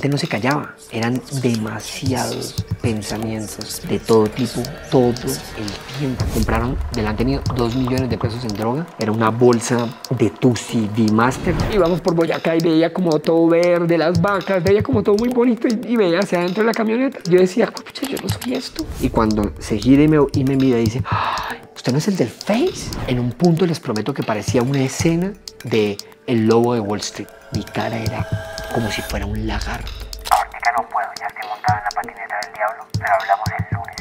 mente no se callaba. Eran demasiados pensamientos de todo tipo, todo el tiempo. Compraron delante mío 2 millones de pesos en droga. Era una bolsa de Tusi D-Master. Íbamos por Boyacá y veía como todo verde, las vacas, veía como todo muy bonito y veía hacia adentro de la camioneta. Yo decía, pucha, yo no soy esto. Y cuando se gira y me mira y dice, ay, ¿usted no es el del Face? En un punto les prometo que parecía una escena de El Lobo de Wall Street. Mi cara era como si fuera un lagarto. Ahorita no puedo, ya estoy montado en la patineta del diablo, pero hablamos el lunes.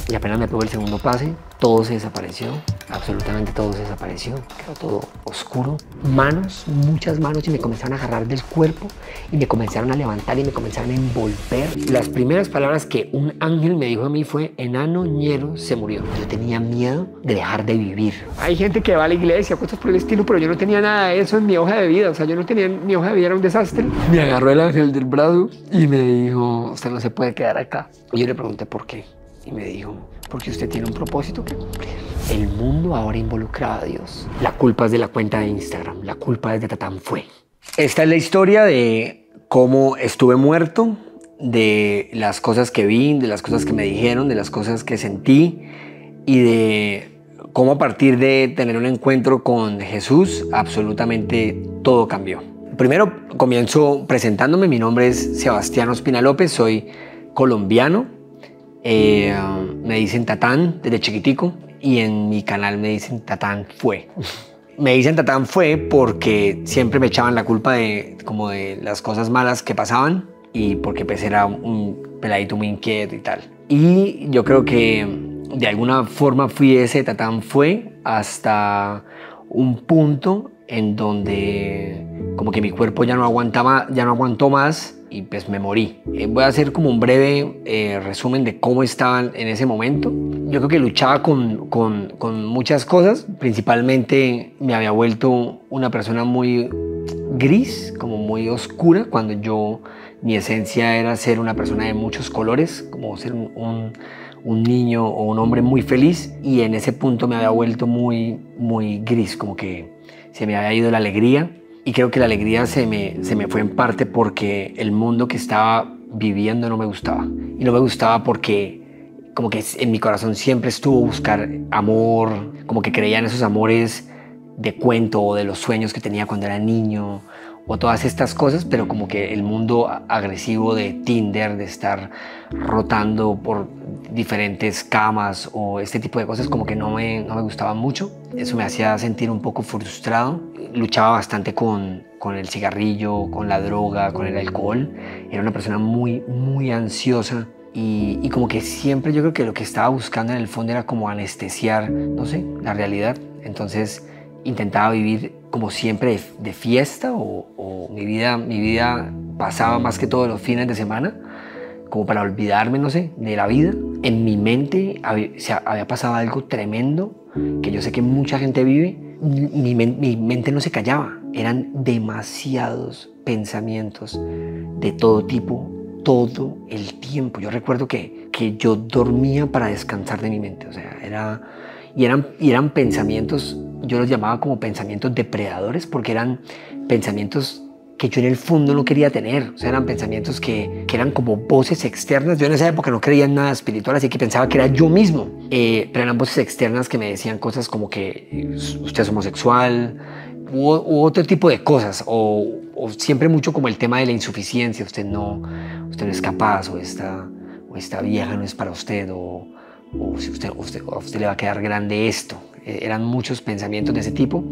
Y apenas me pegó el segundo pase, todo se desapareció, absolutamente todo se desapareció, quedó todo oscuro. Manos, muchas manos, y me comenzaron a agarrar del cuerpo y me comenzaron a levantar y me comenzaron a envolver. Las primeras palabras que un ángel me dijo a mí fue, enano ñero se murió. Yo tenía miedo de dejar de vivir. Hay gente que va a la iglesia, cosas por el estilo, pero yo no tenía nada de eso en mi hoja de vida. O sea, yo no tenía, mi hoja de vida era un desastre. Me agarró el ángel del brazo y me dijo, usted no se puede quedar acá. Y yo le pregunté por qué. Y me dijo, porque usted tiene un propósito que cumplir. El mundo ahora involucra a Dios. La culpa es de la cuenta de Instagram, la culpa es de Tatán Fue. Esta es la historia de cómo estuve muerto, de las cosas que vi, de las cosas que me dijeron, de las cosas que sentí y de cómo a partir de tener un encuentro con Jesús, absolutamente todo cambió. Primero comienzo presentándome, mi nombre es Sebastián Ospina López, soy colombiano. Me dicen Tatán desde chiquitico y en mi canal me dicen Tatán Fue. Me dicen Tatán Fue porque siempre me echaban la culpa de las cosas malas que pasaban y porque pues era un peladito muy inquieto y tal. Y yo creo que de alguna forma fui ese Tatán Fue hasta un punto en donde como que mi cuerpo ya no aguantó más y pues me morí. Voy a hacer como un breve resumen de cómo estaba en ese momento. Yo creo que luchaba con muchas cosas. Principalmente me había vuelto una persona muy gris, como muy oscura, cuando mi esencia era ser una persona de muchos colores, como ser un niño o un hombre muy feliz. Y en ese punto me había vuelto muy gris, como que se me había ido la alegría. Y creo que la alegría se me fue en parte porque el mundo que estaba viviendo no me gustaba. Y no me gustaba porque como que en mi corazón siempre estuvo buscar amor, como que creía en esos amores de cuento o de los sueños que tenía cuando era niño o todas estas cosas, pero como que el mundo agresivo de Tinder, de estar rotando por diferentes camas o este tipo de cosas, como que no me gustaba mucho. Eso me hacía sentir un poco frustrado. Luchaba bastante con el cigarrillo, con la droga, con el alcohol. Era una persona muy ansiosa y como que siempre yo creo que lo que estaba buscando en el fondo era como anestesiar, no sé, la realidad. Entonces intentaba vivir como siempre de fiesta o mi vida pasaba más que todo los fines de semana como para olvidarme, no sé, de la vida. En mi mente había pasado algo tremendo que yo sé que mucha gente vive. Mi mente no se callaba. Eran demasiados pensamientos de todo tipo, todo el tiempo. Yo recuerdo que yo dormía para descansar de mi mente. O sea, eran pensamientos, yo los llamaba como pensamientos depredadores porque eran pensamientos que yo en el fondo no quería tener. O sea, eran pensamientos que eran como voces externas. Yo en esa época no creía en nada espiritual, así que pensaba que era yo mismo. Pero eran voces externas que me decían cosas como que usted es homosexual u otro tipo de cosas. O siempre mucho como el tema de la insuficiencia. Usted no es capaz o esta vieja no es para usted o si a usted le va a quedar grande esto. Eran muchos pensamientos de ese tipo.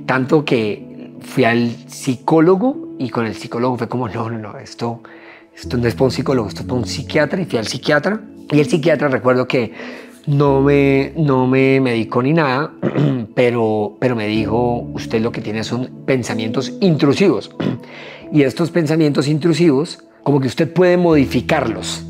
Tanto que fui al psicólogo y con el psicólogo fue como, no, esto no es para un psicólogo, esto es para un psiquiatra. Y fui al psiquiatra y el psiquiatra recuerdo que no me medicó ni nada, pero me dijo, usted lo que tiene son pensamientos intrusivos. Y estos pensamientos intrusivos, como que usted puede modificarlos,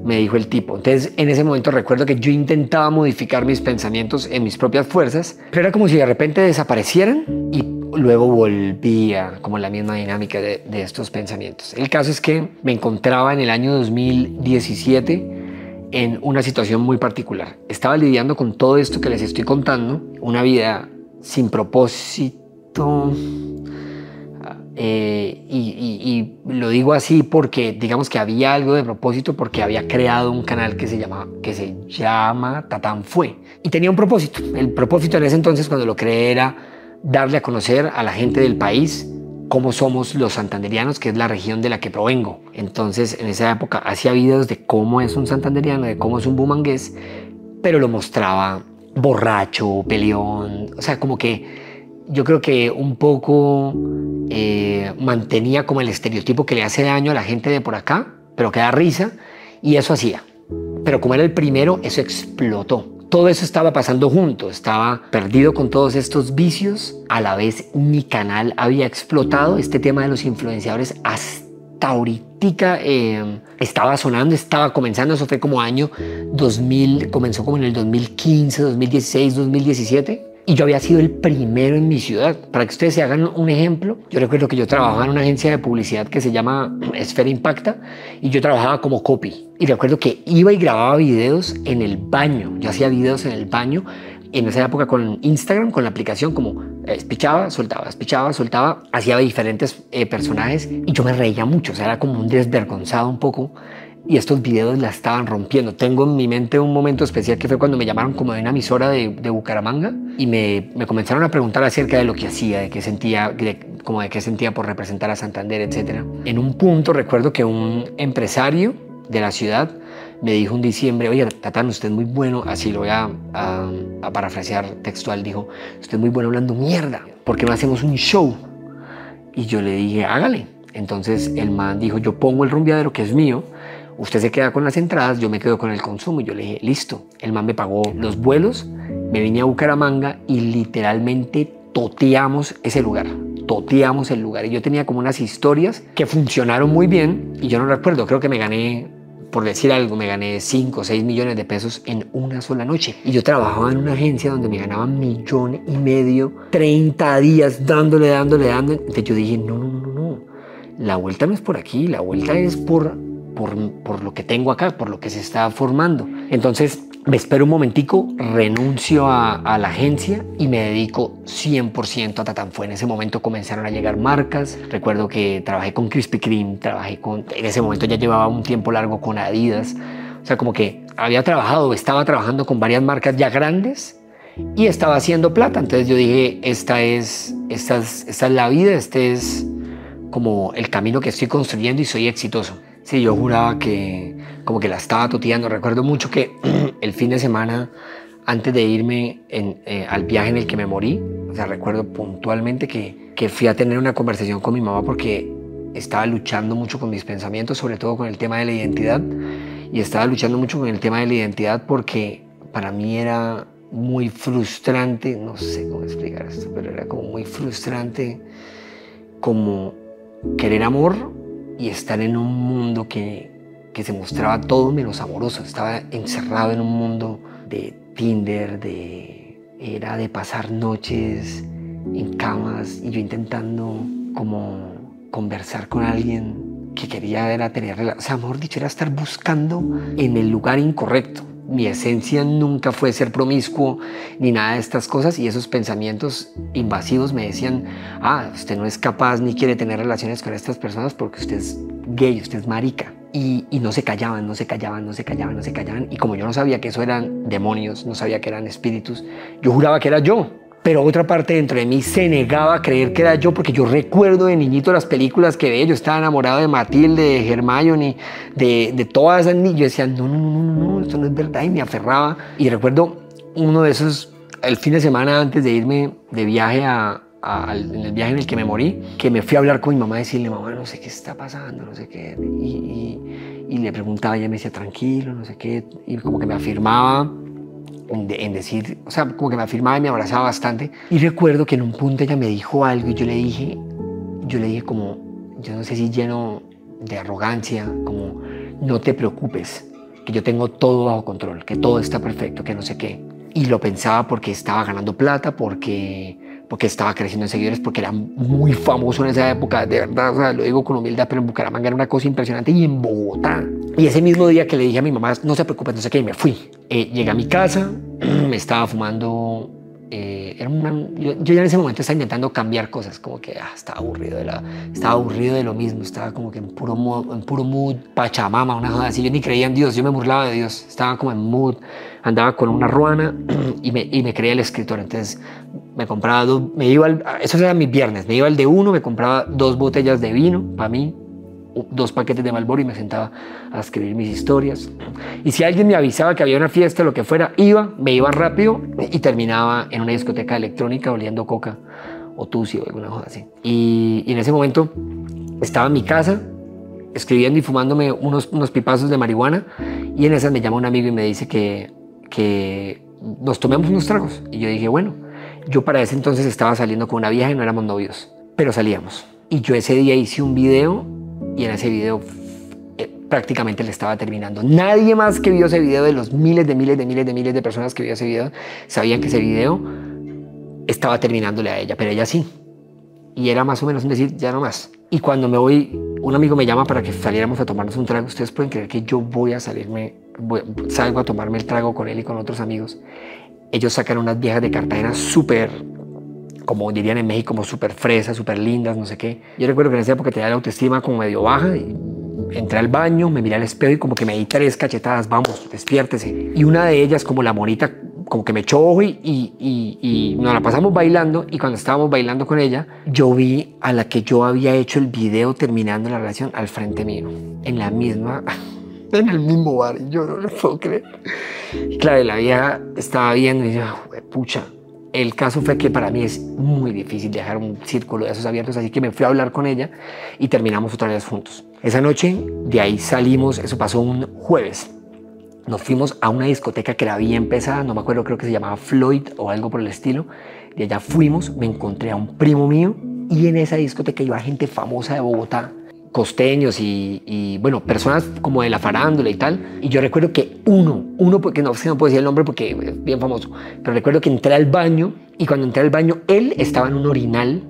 me dijo el tipo. Entonces, en ese momento recuerdo que yo intentaba modificar mis pensamientos en mis propias fuerzas, pero era como si de repente desaparecieran y luego volvía como la misma dinámica de estos pensamientos. El caso es que me encontraba en el año 2017 en una situación muy particular. Estaba lidiando con todo esto que les estoy contando, una vida sin propósito, y lo digo así porque digamos que había algo de propósito, porque había creado un canal que se llama Tatán Fue, y tenía un propósito. El propósito en ese entonces, cuando lo creé, era darle a conocer a la gente del país cómo somos los santanderianos, que es la región de la que provengo. Entonces, en esa época hacía videos de cómo es un santanderiano, de cómo es un bumangués, pero lo mostraba borracho, peleón, o sea, como que yo creo que un poco mantenía como el estereotipo que le hace daño a la gente de por acá, pero que da risa, y eso hacía. Pero como era el primero, eso explotó. Todo eso estaba pasando junto, estaba perdido con todos estos vicios. A la vez mi canal había explotado, este tema de los influenciadores hasta ahorita estaba sonando, estaba comenzando. Eso fue como año 2000, comenzó como en el 2015, 2016, 2017. Y yo había sido el primero en mi ciudad. Para que ustedes se hagan un ejemplo, yo recuerdo que yo trabajaba en una agencia de publicidad que se llama Esfera Impacta, y yo trabajaba como copy. Y recuerdo que iba y grababa videos en el baño. Yo hacía videos en el baño. En esa época con Instagram, con la aplicación, como espichaba, soltaba, hacía diferentes personajes, y yo me reía mucho. O sea, era como un desvergonzado un poco. Y estos videos la estaban rompiendo. Tengo en mi mente un momento especial que fue cuando me llamaron como de una emisora de Bucaramanga, y me comenzaron a preguntar acerca de lo que hacía, de qué sentía, como de qué sentía por representar a Santander, etc. En un punto recuerdo que un empresario de la ciudad me dijo en diciembre: oye, Tatán, usted es muy bueno, así lo voy a parafrasear textual, dijo: usted es muy bueno hablando mierda, ¿por qué no hacemos un show? Y yo le dije: hágale. Entonces el man dijo: yo pongo el rumbeadero, que es mío, usted se queda con las entradas, yo me quedo con el consumo. Y yo le dije: listo. El man me pagó los vuelos, me vine a Bucaramanga y literalmente toteamos ese lugar. Toteamos el lugar. Y yo tenía como unas historias que funcionaron muy bien, y yo no recuerdo, creo que me gané, por decir algo, me gané 5 o 6 millones de pesos en una sola noche. Y yo trabajaba en una agencia donde me ganaba 1,5 millones, 30 días dándole. Entonces yo dije: no. La vuelta no es por aquí, la vuelta es por lo que tengo acá, por lo que se está formando. Entonces me espero un momentico, renuncio a la agencia y me dedico 100% a Tatán Fue. En ese momento comenzaron a llegar marcas. Recuerdo que trabajé con Krispy Kreme, en ese momento ya llevaba un tiempo largo con Adidas. O sea, como que estaba trabajando con varias marcas ya grandes y estaba haciendo plata. Entonces yo dije: esta es la vida, este es como el camino que estoy construyendo y soy exitoso. Sí, yo juraba que como que la estaba toteando. Recuerdo mucho que el fin de semana antes de irme al viaje en el que me morí, o sea, recuerdo puntualmente que fui a tener una conversación con mi mamá, porque estaba luchando mucho con mis pensamientos, sobre todo con el tema de la identidad. Y estaba luchando mucho con el tema de la identidad porque para mí era muy frustrante, no sé cómo explicar esto, pero era como muy frustrante como querer amor y estar en un mundo que se mostraba todo menos amoroso. Estaba encerrado en un mundo de Tinder, era de pasar noches en camas, y yo intentando como conversar con alguien que quería tener relaciones. O sea, mejor dicho, era estar buscando en el lugar incorrecto. Mi esencia nunca fue ser promiscuo ni nada de estas cosas, y esos pensamientos invasivos me decían: usted no es capaz ni quiere tener relaciones con estas personas porque usted es gay, usted es marica. Y no se callaban. Y como yo no sabía que eso eran demonios, no sabía que eran espíritus, yo juraba que era yo. Pero otra parte dentro de mí se negaba a creer que era yo, porque yo recuerdo de niñito las películas que veía. Yo estaba enamorado de Matilde, de Hermione, de todas esas niñas. Yo decía: no, esto no es verdad, y me aferraba. Y recuerdo uno de esos, el fin de semana antes de irme de viaje en el viaje en el que me morí, que me fui a hablar con mi mamá, a decirle: mamá, no sé qué está pasando, no sé qué. Y le preguntaba, ella me decía: tranquilo, no sé qué. Y como que me afirmaba en decir, o sea, como que me afirmaba y me abrazaba bastante. Y recuerdo que en un punto ella me dijo algo, y yo le dije como, yo no sé si lleno de arrogancia, como: no te preocupes, que yo tengo todo bajo control, que todo está perfecto, que no sé qué. Y lo pensaba porque estaba ganando plata, porque estaba creciendo en seguidores, porque era muy famoso en esa época, de verdad, o sea, lo digo con humildad, pero en Bucaramanga era una cosa impresionante, y en Bogotá. Y ese mismo día que le dije a mi mamá: no se preocupe, no sé qué, y me fui. Llegué a mi casa, me estaba fumando yo ya en ese momento estaba intentando cambiar cosas, como que estaba aburrido de lo mismo, estaba como que en puro mood Pachamama, una cosa así. Yo ni creía en Dios, yo me burlaba de Dios, estaba como en mood, andaba con una ruana y me creía el escritor. Entonces me compraba esos eran mis viernes, me iba al de uno, me compraba 2 botellas de vino para mí, 2 paquetes de Marlboro y me sentaba a escribir mis historias. Y si alguien me avisaba que había una fiesta o lo que fuera, me iba rápido y terminaba en una discoteca electrónica oliendo coca o tusi o alguna cosa así. Y en ese momento estaba en mi casa escribiendo y fumándome unos pipazos de marihuana, y en esas me llama un amigo y me dice que nos tomemos unos tragos. Y yo dije, bueno, yo para ese entonces estaba saliendo con una vieja y no éramos novios, pero salíamos. Y yo ese día hice un video, y en ese video prácticamente le estaba terminando. Nadie más que vio ese video, de los miles de personas que vio ese video, sabían que ese video estaba terminándole a ella, pero ella sí. Y era más o menos un decir, ya no más. Y cuando me voy, un amigo me llama para que saliéramos a tomarnos un trago. Ustedes pueden creer que yo salgo a tomarme el trago con él y con otros amigos. Ellos sacan unas viejas de Cartagena súper, como dirían en México, como súper fresas, súper lindas, no sé qué. Yo recuerdo que en esa época tenía la autoestima como medio baja, y entré al baño, me miré al espejo y como que me di 3 cachetadas, vamos, despiértese. Y una de ellas, como la monita, como que me echó ojo y nos la pasamos bailando. Y cuando estábamos bailando con ella, yo vi a la que yo había hecho el video terminando la relación al frente mío, en el mismo bar. Y yo no lo puedo creer. Y claro, la vieja estaba viendo y yo, pucha. El caso fue que para mí es muy difícil dejar un círculo de esos abiertos, así que me fui a hablar con ella y terminamos otra vez juntos. Esa noche, de ahí salimos, eso pasó un jueves. Nos fuimos a una discoteca que era bien pesada, no me acuerdo, creo que se llamaba Floyd o algo por el estilo. De allá fuimos, me encontré a un primo mío, y en esa discoteca iba gente famosa de Bogotá, costeños y bueno, personas como de la farándula y tal. Y yo recuerdo que uno, porque no puedo decir el nombre porque es bien famoso, pero recuerdo que entré al baño, y cuando entré al baño él estaba en un orinal,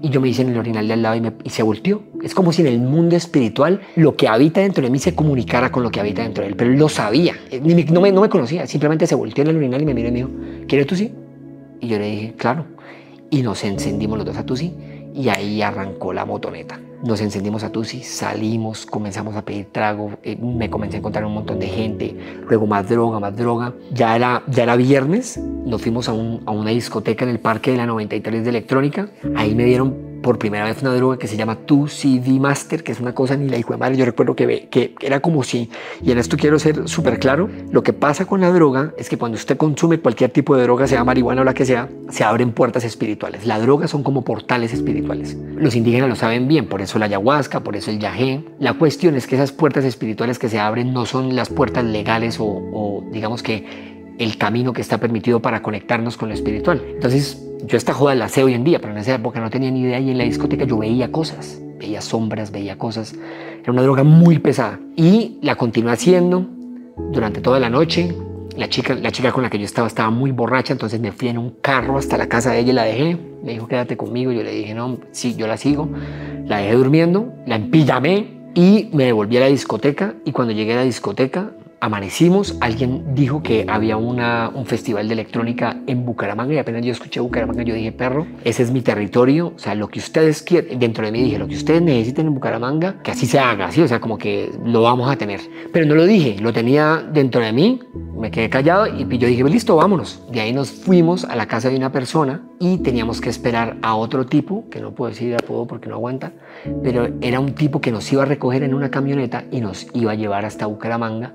y yo me hice en el orinal de al lado y se volteó. Es como si en el mundo espiritual lo que habita dentro de mí se comunicara con lo que habita dentro de él, pero él lo sabía, no me conocía, simplemente se volteó en el orinal y me miró y me dijo, ¿quieres tú sí? Y yo le dije, claro. Y nos encendimos los dos a tusi, y ahí arrancó la motoneta. Nos encendimos a tusi, salimos, comenzamos a pedir trago, me comencé a encontrar un montón de gente, luego más droga. Ya era viernes, nos fuimos a una discoteca en el Parque de la 93 de electrónica. Ahí me dieron por primera vez una droga que se llama 2CV Master, que es una cosa ni la hijo de madre. Yo recuerdo que era como si, y en esto quiero ser súper claro, lo que pasa con la droga es que cuando usted consume cualquier tipo de droga, sea marihuana o la que sea, se abren puertas espirituales. Las drogas son como portales espirituales. Los indígenas lo saben bien, por eso la ayahuasca, por eso el yagé. La cuestión es que esas puertas espirituales que se abren no son las puertas legales o digamos que el camino que está permitido para conectarnos con lo espiritual. Entonces, yo esta joda la sé hoy en día, pero en esa época no tenía ni idea, y en la discoteca yo veía cosas, veía sombras, veía cosas. Era una droga muy pesada y la continué haciendo durante toda la noche. La chica con la que yo estaba muy borracha, entonces me fui en un carro hasta la casa de ella y la dejé. Me dijo, quédate conmigo. Yo le dije, no, sí, yo la sigo. La dejé durmiendo, la empillamé y me devolví a la discoteca. Y cuando llegué a la discoteca, amanecimos, alguien dijo que había un festival de electrónica en Bucaramanga, y apenas yo escuché Bucaramanga, yo dije, perro, ese es mi territorio, o sea, lo que ustedes quieren, dentro de mí dije, lo que ustedes necesiten en Bucaramanga, que así se haga, ¿sí? O sea, como que lo vamos a tener. Pero no lo dije, lo tenía dentro de mí, me quedé callado y yo dije, listo, vámonos. De ahí nos fuimos a la casa de una persona y teníamos que esperar a otro tipo, que no puedo decir apodo porque no aguanta, pero era un tipo que nos iba a recoger en una camioneta y nos iba a llevar hasta Bucaramanga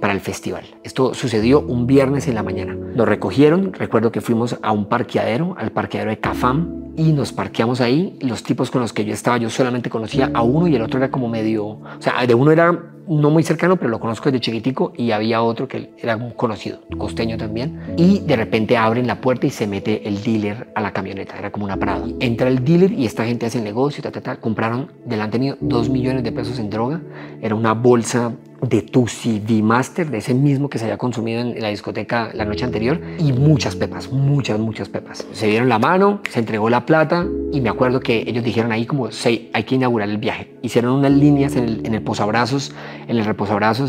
para el festival. Esto sucedió un viernes en la mañana. Nos recogieron, recuerdo que fuimos a un parqueadero, al parqueadero de Cafam, y nos parqueamos ahí. Los tipos con los que yo estaba, yo solamente conocía a uno y el otro era como medio, o sea, de uno era no muy cercano, pero lo conozco desde chiquitico, y había otro que era un conocido, costeño también, y de repente abren la puerta y se mete el dealer a la camioneta, era como una Prado. Entra el dealer y esta gente hace el negocio, compraron delante mío 2 millones de pesos en droga, era una bolsa de 2CV Master, de ese mismo que se había consumido en la discoteca la noche anterior, y muchas pepas, muchas pepas. Se dieron la mano, se entregó la plata, y me acuerdo que ellos dijeron ahí como, sí, hay que inaugurar el viaje. Hicieron unas líneas en el posabrazos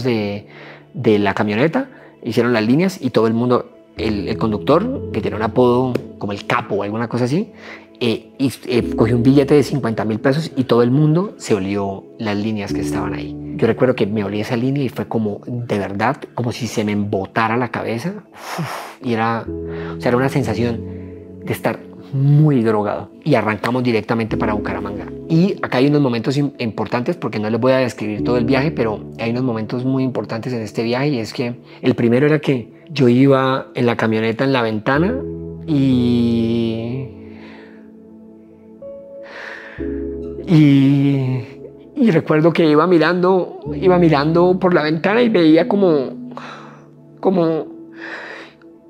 de la camioneta, hicieron las líneas y todo el mundo el conductor, que tenía un apodo como el Capo o alguna cosa así, cogió un billete de 50.000 pesos y todo el mundo se olió las líneas que estaban ahí. Yo recuerdo que me olí esa línea y fue como, de verdad, como si se me embotara la cabeza. Y era una sensación de estar muy drogado. Y arrancamos directamente para Bucaramanga. Y acá hay unos momentos importantes, porque no les voy a describir todo el viaje, pero hay unos momentos muy importantes en este viaje. Y es que el primero era que yo iba en la camioneta en la ventana y recuerdo que iba mirando por la ventana y veía como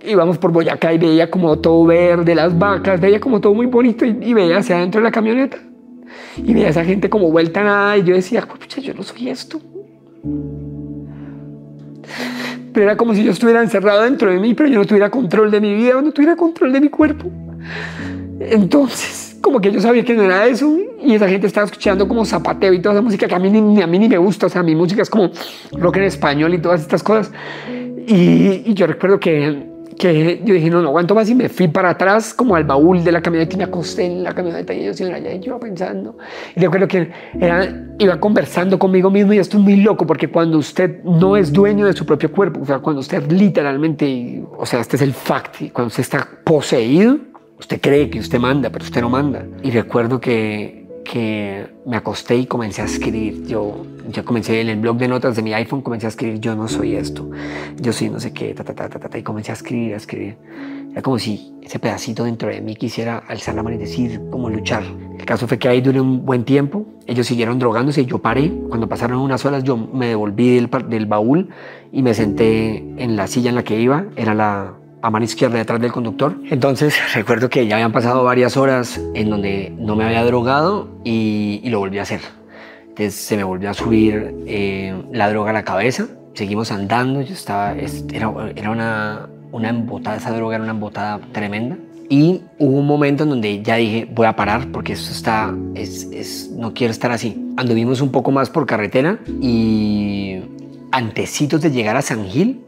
íbamos por Boyacá y veía como todo verde, las vacas, veía como todo muy bonito y veía hacia adentro de la camioneta y veía a esa gente como vuelta a nada y yo decía, pucha, yo no soy esto. Pero era como si yo estuviera encerrado dentro de mí, pero yo no tuviera control de mi vida, no tuviera control de mi cuerpo. Entonces, como que yo sabía que no era eso y esa gente estaba escuchando como zapateo y toda esa música que a mí ni me gusta. O sea, mi música es como rock en español y todas estas cosas. Y yo recuerdo que yo dije, no aguanto más y me fui para atrás como al baúl de la camioneta y me acosté en la camioneta y yo iba pensando. Y recuerdo que iba conversando conmigo mismo y esto es muy loco porque cuando usted no es dueño de su propio cuerpo, o sea, cuando usted literalmente, o sea, este es el fact, cuando usted está poseído, usted cree que usted manda, pero usted no manda. Y recuerdo que me acosté y comencé a escribir. Yo comencé en el blog de notas de mi iPhone, comencé a escribir, yo no soy esto, yo soy no sé qué, y comencé a escribir. Era como si ese pedacito dentro de mí quisiera alzar la mano y decir, como luchar. El caso fue que ahí duré un buen tiempo, ellos siguieron drogándose y yo paré. Cuando pasaron unas horas yo me devolví del baúl y me senté en la silla en la que iba, era a mano izquierda detrás del conductor. Entonces recuerdo que ya habían pasado varias horas en donde no me había drogado y lo volví a hacer. Entonces se me volvió a subir la droga a la cabeza. Seguimos andando. Era una embotada, esa droga era una embotada tremenda. Y hubo un momento en donde ya dije, voy a parar porque esto no quiero estar así. Anduvimos un poco más por carretera y antecitos de llegar a San Gil,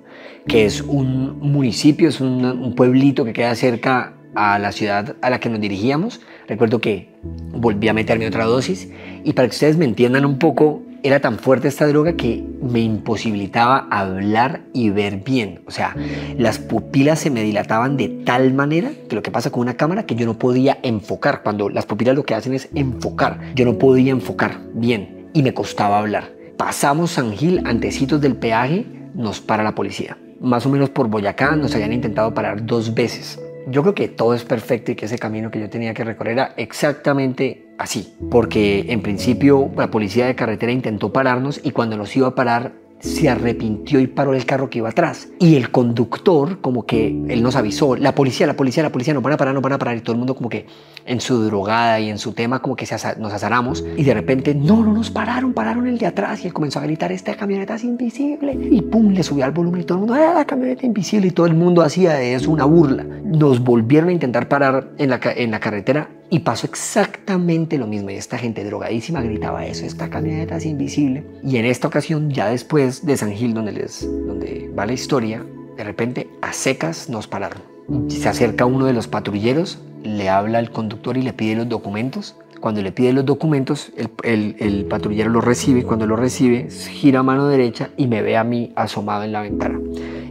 que es un municipio, es un pueblito que queda cerca a la ciudad a la que nos dirigíamos. Recuerdo que volví a meterme otra dosis y para que ustedes me entiendan un poco, era tan fuerte esta droga que me imposibilitaba hablar y ver bien. O sea, las pupilas se me dilataban de tal manera que lo que pasa con una cámara que yo no podía enfocar. Cuando las pupilas lo que hacen es enfocar, yo no podía enfocar bien y me costaba hablar. Pasamos San Gil, antecitos del peaje, nos para la policía. Más o menos por Boyacá nos habían intentado parar 2 veces. Yo creo que todo es perfecto y que ese camino que yo tenía que recorrer era exactamente así. Porque en principio la policía de carretera intentó pararnos y cuando nos iba a parar se arrepintió y paró el carro que iba atrás. Y el conductor, como que él nos avisó, la policía, nos van a parar. Y todo el mundo como que en su drogada y en su tema como que nos azaramos. Y de repente, no nos pararon el de atrás. Y él comenzó a gritar, esta camioneta es invisible. Y pum, le subió al volumen y todo el mundo, la camioneta invisible. Y todo el mundo hacía de eso una burla. Nos volvieron a intentar parar en la carretera. Y pasó exactamente lo mismo. Y esta gente drogadísima gritaba eso, esta camioneta es invisible. Y en esta ocasión, ya después de San Gil, donde va la historia, de repente a secas nos pararon. Se acerca uno de los patrulleros, le habla al conductor y le pide los documentos. Cuando le pide los documentos, el patrullero los recibe. Cuando los recibe, gira a mano derecha y me ve a mí asomado en la ventana.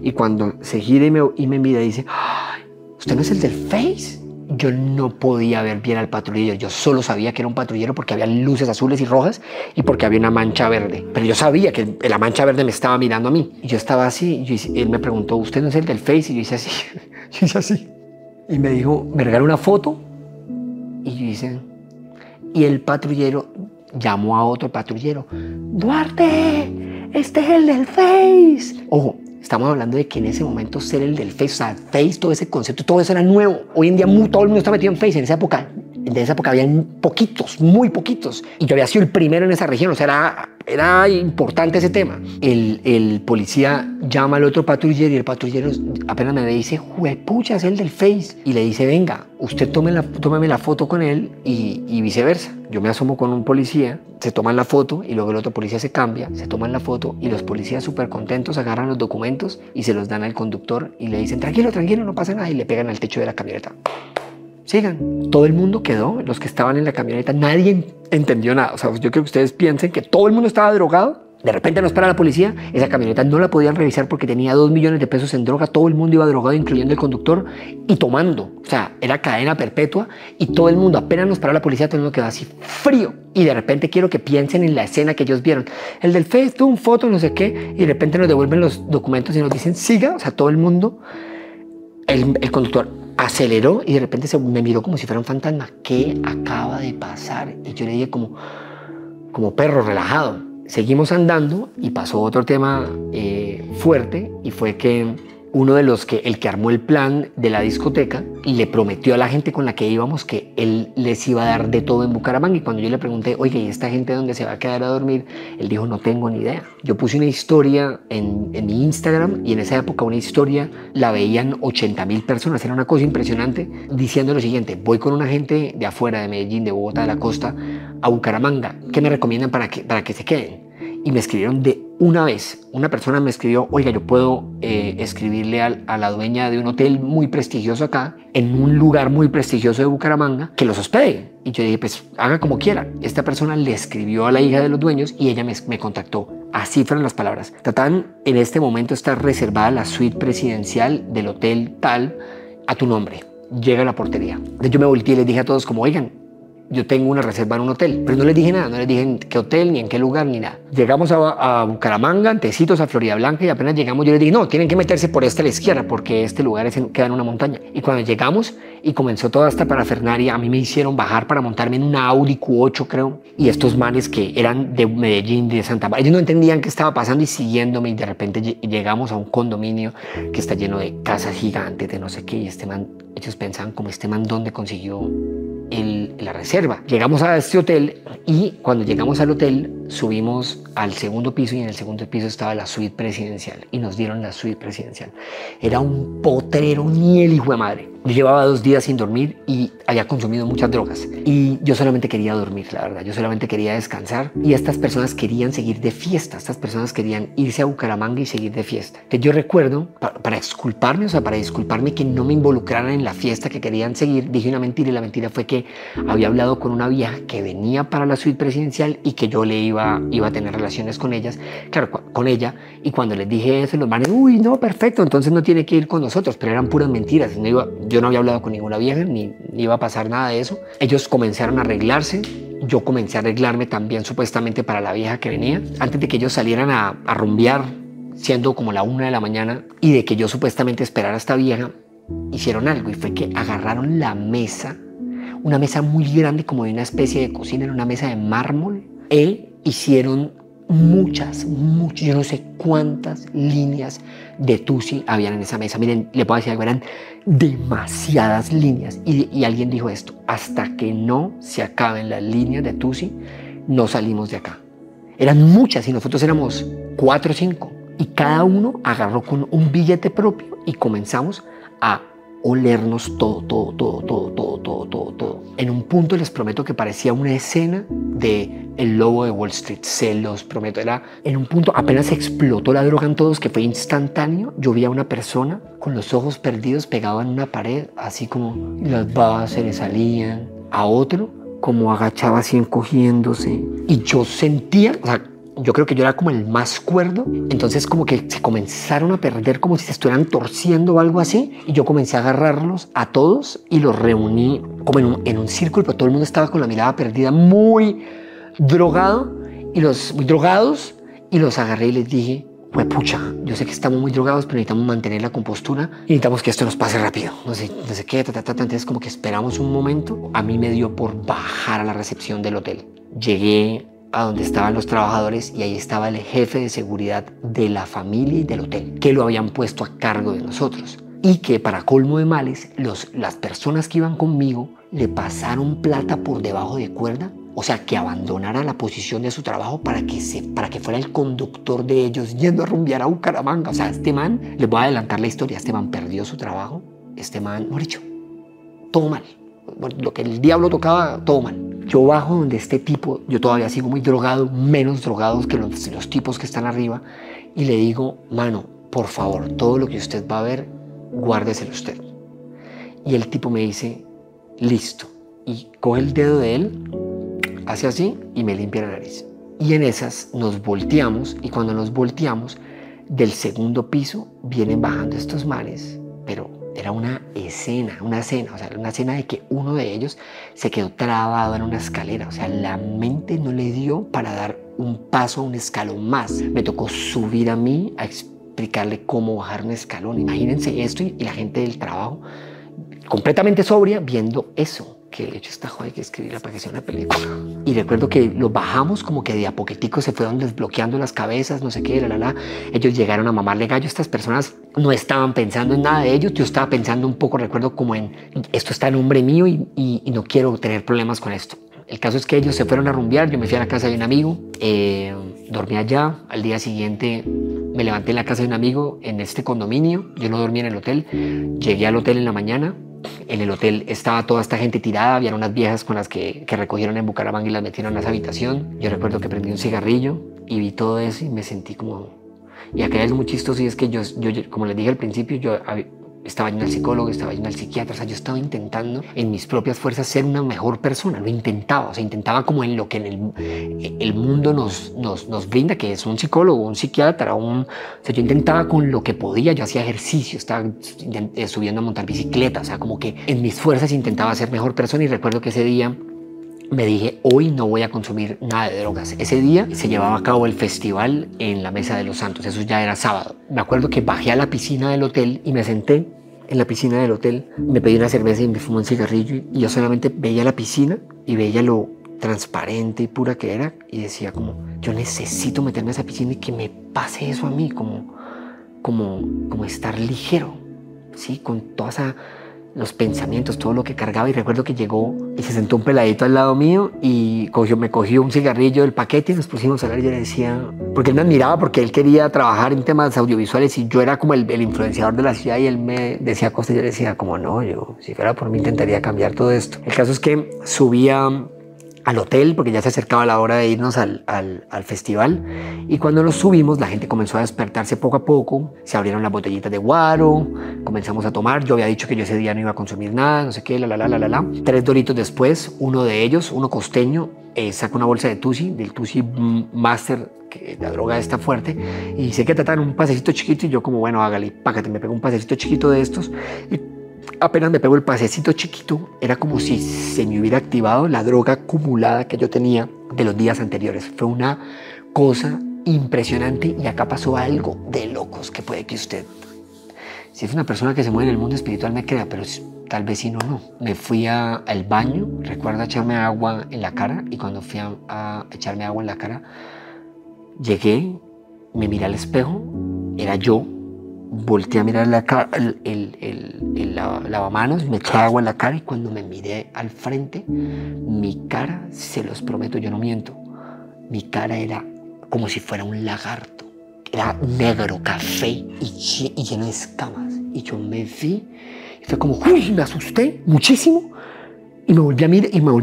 Y cuando se gira y me mira, dice, ¡ay! ¿Usted no es el del Face? Yo no podía ver bien al patrullero, yo solo sabía que era un patrullero porque había luces azules y rojas y porque había una mancha verde. Pero yo sabía que la mancha verde me estaba mirando a mí. Y yo estaba así, él me preguntó, ¿usted no es el del Face? Y yo hice así. Y me dijo, ¿me regala una foto? Y yo hice... Y el patrullero llamó a otro patrullero, ¡Duarte! ¡Este es el del Face! Ojo, estamos hablando de que en ese momento ser el del Face, o sea, Face, todo ese concepto, todo eso era nuevo. Hoy en día todo el mundo está metido en Face. En esa época habían poquitos, muy poquitos. Y yo había sido el primero en esa región, o sea, era importante ese tema. El policía llama al otro patrullero y el patrullero apenas me ve y dice, juepucha, es el del Face. Y le dice, venga, usted tómeme la foto con él y viceversa. Yo me asomo con un policía, se toman la foto y luego el otro policía se cambia, se toman la foto y los policías súper contentos agarran los documentos y se los dan al conductor y le dicen, tranquilo, tranquilo, no pasa nada, y le pegan al techo de la camioneta. Sigan. Todo el mundo quedó, los que estaban en la camioneta, nadie entendió nada. O sea, yo creo que ustedes piensen que todo el mundo estaba drogado. De repente nos para la policía, esa camioneta no la podían revisar porque tenía 2 millones de pesos en droga, todo el mundo iba drogado, incluyendo el conductor, y tomando. O sea, era cadena perpetua y todo el mundo, apenas nos para la policía, todo el mundo quedó así frío. Y de repente quiero que piensen en la escena que ellos vieron. El del Facebook, un foto, no sé qué, y de repente nos devuelven los documentos y nos dicen, siga. O sea, todo el mundo, el conductor aceleró y de repente me miró como si fuera un fantasma. ¿Qué acaba de pasar? Y yo le dije como perro relajado. Seguimos andando y pasó otro tema fuerte, y fue que uno de los el que armó el plan de la discoteca le prometió a la gente con la que íbamos que él les iba a dar de todo en Bucaramanga. Y cuando yo le pregunté, oye, ¿y esta gente dónde se va a quedar a dormir? Él dijo, no tengo ni idea. Yo puse una historia en mi Instagram y en esa época una historia la veían 80.000 personas. Era una cosa impresionante, diciendo lo siguiente: voy con una gente de afuera, de Medellín, de Bogotá, de la costa, a Bucaramanga. ¿Qué me recomiendan para que se queden? Y me escribieron de una vez. Una persona me escribió, oiga, yo puedo escribirle a la dueña de un hotel muy prestigioso acá, en un lugar muy prestigioso de Bucaramanga, que los hospede. Y yo dije, pues haga como quiera. Esta persona le escribió a la hija de los dueños y ella me contactó. Así fueron las palabras. Tatán, en este momento está reservada la suite presidencial del hotel tal a tu nombre. Llega a la portería. Entonces yo me volteé y les dije a todos como, oigan, yo tengo una reserva en un hotel, pero no les dije nada, no les dije en qué hotel, ni en qué lugar, ni nada. Llegamos a Bucaramanga, antecitos a Florida Blanca, y apenas llegamos yo les dije, no, tienen que meterse por esta a la izquierda, porque este lugar queda en una montaña. Y cuando llegamos y comenzó toda esta parafernalia, a mí me hicieron bajar para montarme en una Audi Q8, creo, y estos manes que eran de Medellín, de Santa María, ellos no entendían qué estaba pasando y siguiéndome, y de repente llegamos a un condominio que está lleno de casas gigantes, de no sé qué, y este man, ellos pensaban como, este man, ¿dónde consiguió la reserva? Llegamos a este hotel y cuando llegamos al hotel subimos al segundo piso, y en el segundo piso estaba la suite presidencial y nos dieron la suite presidencial. Era un potrero, ni el hijo de madre. Yo llevaba 2 días sin dormir y había consumido muchas drogas y yo solamente quería dormir, la verdad. Yo solamente quería descansar, y estas personas querían seguir de fiesta. Estas personas querían irse a Bucaramanga y seguir de fiesta. Entonces yo recuerdo, para disculparme, o sea, para disculparme que no me involucraran en la fiesta que querían seguir, dije una mentira, y la mentira fue que había hablado con una vieja que venía para la suite presidencial y que yo le iba a tener relaciones con ellas, claro, con ella. Y cuando les dije eso, los manes, uy, no, perfecto, entonces no tiene que ir con nosotros. Pero eran puras mentiras. Yo no había hablado con ninguna vieja, ni iba a pasar nada de eso. Ellos comenzaron a arreglarse, yo comencé a arreglarme también supuestamente para la vieja que venía, antes de que ellos salieran a rumbear, siendo como la 1 de la mañana, y de que yo supuestamente esperara a esta vieja. Hicieron algo, y fue que agarraron la mesa, una mesa muy grande, como de una especie de cocina, era una mesa de mármol, hicieron muchas, yo no sé cuántas líneas de Tusi habían en esa mesa. Miren, le puedo decir algo, eran demasiadas líneas. Y alguien dijo esto: hasta que no se acaben las líneas de Tusi, no salimos de acá. Eran muchas y nosotros éramos 4 o 5. Y cada uno agarró con un billete propio y comenzamos a olernos todo. En un punto les prometo que parecía una escena de El Lobo de Wall Street, se los prometo. Era en un punto, apenas explotó la droga en todos, que fue instantáneo. Yo vi a una persona con los ojos perdidos pegado en una pared, así como las babas se le salían. A otro como agachaba así encogiéndose, y yo sentía, o sea, yo creo que yo era como el más cuerdo, entonces como que se comenzaron a perder, como si se estuvieran torciendo o algo así, y yo comencé a agarrarlos a todos y los reuní como en un círculo, pero todo el mundo estaba con la mirada perdida, muy drogados, y los agarré y les dije, pues pucha, yo sé que estamos muy drogados, pero necesitamos mantener la compostura y necesitamos que esto nos pase rápido. No sé qué, entonces como que esperamos un momento. A mí me dio por bajar a la recepción del hotel. Llegué a donde estaban los trabajadores y ahí estaba el jefe de seguridad de la familia y del hotel, que lo habían puesto a cargo de nosotros, y que para colmo de males las personas que iban conmigo le pasaron plata por debajo de cuerda O sea, que abandonara la posición de su trabajo para que fuera el conductor de ellos yendo a rumbear a Bucaramanga. O sea, este man, les voy a adelantar la historia, este man perdió su trabajo, este man, mejor dicho, todo mal. Lo que el diablo tocaba, todo mal. Yo bajo donde este tipo, yo todavía sigo muy drogado, menos drogados que los tipos que están arriba, y le digo, mano, por favor, todo lo que usted va a ver, guárdeselo usted. Y el tipo me dice, listo. Y coge el dedo de él, hace así y me limpia la nariz. Y en esas nos volteamos, y cuando nos volteamos, del segundo piso vienen bajando estos manes, pero era una escena, o sea, una escena de que uno de ellos se quedó trabado en una escalera. O sea, la mente no le dio para dar un paso, un escalón más. Me tocó subir a mí a explicarle cómo bajar un escalón. Imagínense esto, y la gente del trabajo completamente sobria viendo eso. Que el hecho está joder que escribirla para que sea una película. Y recuerdo que lo bajamos como que de a poquitico se fueron desbloqueando las cabezas, no sé qué, Ellos llegaron a mamarle gallo. Estas personas no estaban pensando en nada de ellos. Yo estaba pensando un poco, recuerdo, como en esto está en nombre mío y no quiero tener problemas con esto. El caso es que ellos se fueron a rumbear, yo me fui a la casa de un amigo, dormí allá. Al día siguiente me levanté en la casa de un amigo en este condominio. Yo no dormí en el hotel, llegué al hotel en la mañana. En el hotel estaba toda esta gente tirada, había unas viejas con las que recogieron en Bucaramanga y las metieron a esa habitación. Yo recuerdo que prendí un cigarrillo y vi todo eso y me sentí como... Y acá es muy chistoso, y es que yo como les dije al principio, yo estaba yendo al psicólogo, estaba yendo al psiquiatra. O sea, yo estaba intentando en mis propias fuerzas ser una mejor persona, lo intentaba. O sea, intentaba como en lo que el mundo nos brinda, que es un psicólogo, un psiquiatra, o sea, yo intentaba con lo que podía. Yo hacía ejercicio, estaba subiendo a montar bicicleta. O sea, como que en mis fuerzas intentaba ser mejor persona. Y recuerdo que ese día me dije, hoy no voy a consumir nada de drogas. Ese día se llevaba a cabo el festival en la Mesa de los Santos. Eso ya era sábado. Me acuerdo que bajé a la piscina del hotel y me senté en la piscina del hotel. Me pedí una cerveza y me fumé un cigarrillo. Y yo solamente veía la piscina y veía lo transparente y pura que era. Y decía como, yo necesito meterme a esa piscina y que me pase eso a mí. Como estar ligero, ¿sí? Con toda esa... los pensamientos, todo lo que cargaba. Y recuerdo que llegó y se sentó un peladito al lado mío y me cogió un cigarrillo del paquete y nos pusimos a hablar. Y yo le decía, porque él me admiraba, porque él quería trabajar en temas audiovisuales y yo era como el influenciador de la ciudad, y él me decía cosas y yo le decía como no, yo si fuera por mí intentaría cambiar todo esto. El caso es que subía al hotel porque ya se acercaba la hora de irnos al festival, y cuando nos subimos la gente comenzó a despertarse poco a poco. Se abrieron las botellitas de guaro, comenzamos a tomar. Yo había dicho que yo ese día no iba a consumir nada, no sé qué, 3 doritos después, uno de ellos, uno costeño, saca una bolsa de Tusi, del Tusi Master, que la droga está fuerte, y dice que tratan un pasecito chiquito. Y yo como bueno, hágale, págate. Me pego un pasecito chiquito de estos, y apenas me pego el pasecito chiquito, era como si se me hubiera activado la droga acumulada que yo tenía de los días anteriores. Fue una cosa impresionante, y acá pasó algo de locos que puede que usted, si es una persona que se mueve en el mundo espiritual, me crea, pero tal vez si no, no. Me fui al baño, recuerdo echarme agua en la cara, y cuando fui a echarme agua en la cara, llegué, me miré al espejo, era yo. Volteé a mirar el lavamanos, me eché agua en la cara, y cuando me miré al frente, mi cara, se los prometo, yo no miento, mi cara era como si fuera un lagarto. Era negro, café y lleno de escamas. Y yo me vi y fue como, uy, me asusté muchísimo, y me volví a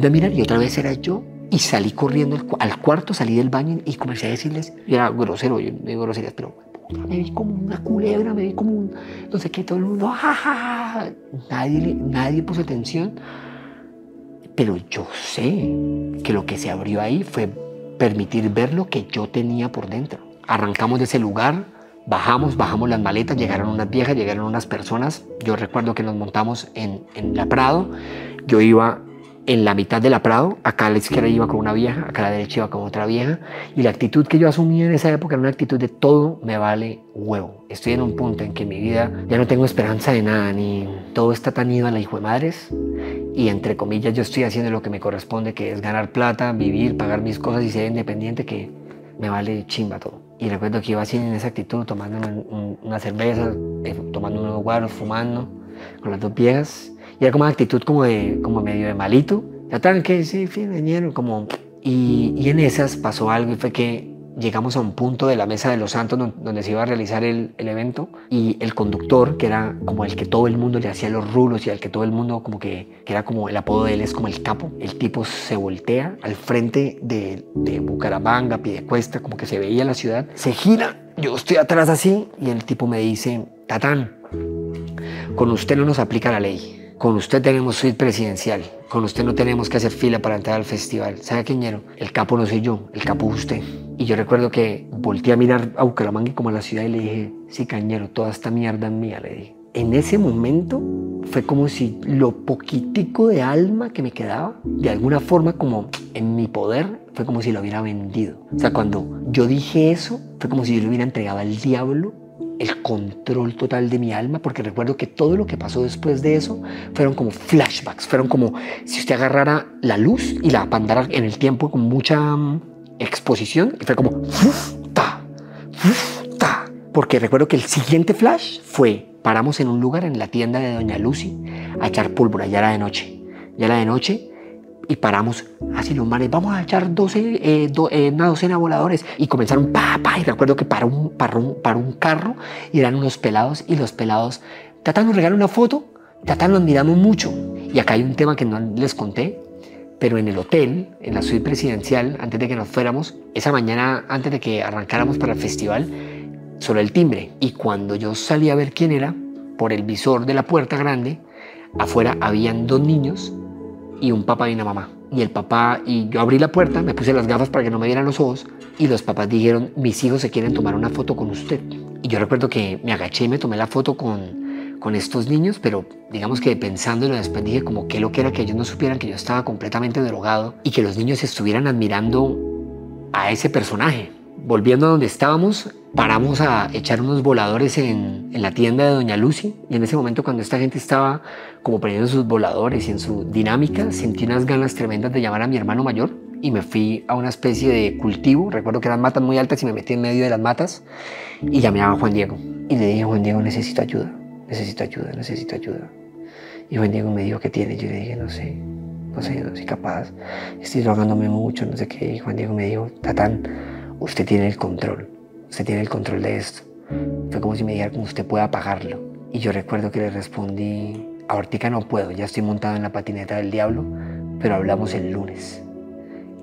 mirar y otra vez era yo. Y salí corriendo al cuarto, salí del baño y comencé a decirles, y era grosero, yo no digo groserías, pero me vi como una culebra, me vi como un no sé qué, todo el mundo, ¡ja! Nadie puso atención, pero yo sé que lo que se abrió ahí fue permitir ver lo que yo tenía por dentro. Arrancamos de ese lugar, bajamos las maletas, llegaron unas viejas, llegaron unas personas. Yo recuerdo que nos montamos en la Prado. Yo iba en la mitad de la Prado, acá a la izquierda iba con una vieja, acá a la derecha iba con otra vieja, y la actitud que yo asumía en esa época era una actitud de todo me vale huevo. Estoy en un punto en que en mi vida ya no tengo esperanza de nada, ni todo está tan ido a la hijo de madres, y entre comillas yo estoy haciendo lo que me corresponde, que es ganar plata, vivir, pagar mis cosas y ser independiente, que me vale chimba todo. Y recuerdo que iba así en esa actitud, tomando una cerveza, tomando unos guaros, fumando con las dos viejas. Y era como una actitud como medio de malito, Ya tan que sí, financiero, como... Y en esas pasó algo y fue que llegamos a un punto de la Mesa de los Santos donde se iba a realizar el evento y el conductor, que era como el que todo el mundo le hacía los rulos y al que todo el mundo como que era como el apodo de él es como el capo, el tipo se voltea al frente de Bucaramanga, Piedecuesta, como que se veía la ciudad, se gira, yo estoy atrás así y el tipo me dice, Tatán, con usted no nos aplica la ley. Con usted tenemos suite presidencial. Con usted no tenemos que hacer fila para entrar al festival. ¿Sabe qué, ñero? El capo no soy yo, el capo es usted. Y yo recuerdo que volteé a mirar a Bucaramanga como a la ciudad y le dije, sí, cañero, toda esta mierda es mía, le dije. En ese momento fue como si lo poquitico de alma que me quedaba, de alguna forma como en mi poder, fue como si lo hubiera vendido. O sea, cuando yo dije eso, fue como si yo le hubiera entregado al diablo el control total de mi alma, porque recuerdo que todo lo que pasó después de eso fueron como flashbacks, fueron como si usted agarrara la luz y la apandara en el tiempo con mucha exposición, y fue como ¡uf, ta! ¡Uf, ta! Porque recuerdo que el siguiente flash fue, paramos en un lugar en la tienda de Doña Lucy a echar pólvora, ya era de noche, y paramos así los manes, vamos a echar una docena de voladores. Y comenzaron, y recuerdo que paró un carro y eran unos pelados. Y los pelados, Tata nos regala una foto, Tata nos miramos mucho. Y acá hay un tema que no les conté, pero en el hotel, en la suite presidencial, antes de que nos fuéramos, esa mañana, antes de que arrancáramos para el festival, sonó el timbre. Y cuando yo salí a ver quién era, por el visor de la puerta grande, afuera habían 2 niños y un papá y una mamá. Y el papá, y yo abrí la puerta, me puse las gafas para que no me vieran los ojos, y los papás dijeron, mis hijos se quieren tomar una foto con usted. Y yo recuerdo que me agaché y me tomé la foto con estos niños, pero digamos que pensándolo después dije como qué lo que era que ellos no supieran que yo estaba completamente drogado y que los niños estuvieran admirando a ese personaje. Volviendo a donde estábamos, paramos a echar unos voladores en la tienda de Doña Lucy, y en ese momento, cuando esta gente estaba como prendiendo sus voladores y en su dinámica, sentí unas ganas tremendas de llamar a mi hermano mayor y me fui a una especie de cultivo. Recuerdo que eran matas muy altas y me metí en medio de las matas y llamé a Juan Diego y le dije, Juan Diego, necesito ayuda. Y Juan Diego me dijo, ¿qué tiene? Yo le dije, no sé, no soy capaz, estoy drogándome mucho, no sé qué. Y Juan Diego me dijo, Tatán, usted tiene el control de esto. Fue como si me dijera, como usted puede apagarlo. Y yo recuerdo que le respondí, ahorita no puedo, ya estoy montado en la patineta del diablo, pero hablamos el lunes.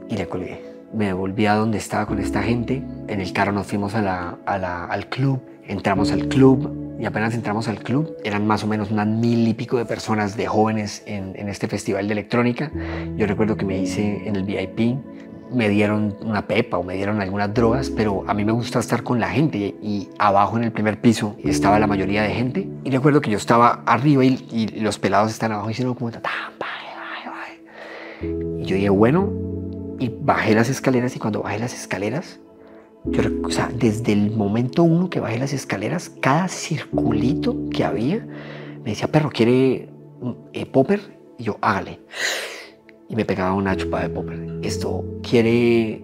Y le colgué. Me volví a donde estaba con esta gente. En el carro nos fuimos al club, entramos al club, y apenas entramos al club, eran más o menos unas 1000 y pico de personas, de jóvenes en este festival de electrónica. Yo recuerdo que me hice en el VIP, me dieron una pepa o me dieron algunas drogas, pero a mí me gusta estar con la gente, y abajo en el primer piso estaba la mayoría de gente, y recuerdo que yo estaba arriba y los pelados están abajo diciendo como baje. Y yo dije, bueno, y bajé las escaleras, y cuando bajé las escaleras, o sea, desde el momento 1 que bajé las escaleras, cada circulito que había me decía, perro, ¿quiere popper? Y yo, hágale. Y me pegaba una chupada de popper. Esto, ¿quiere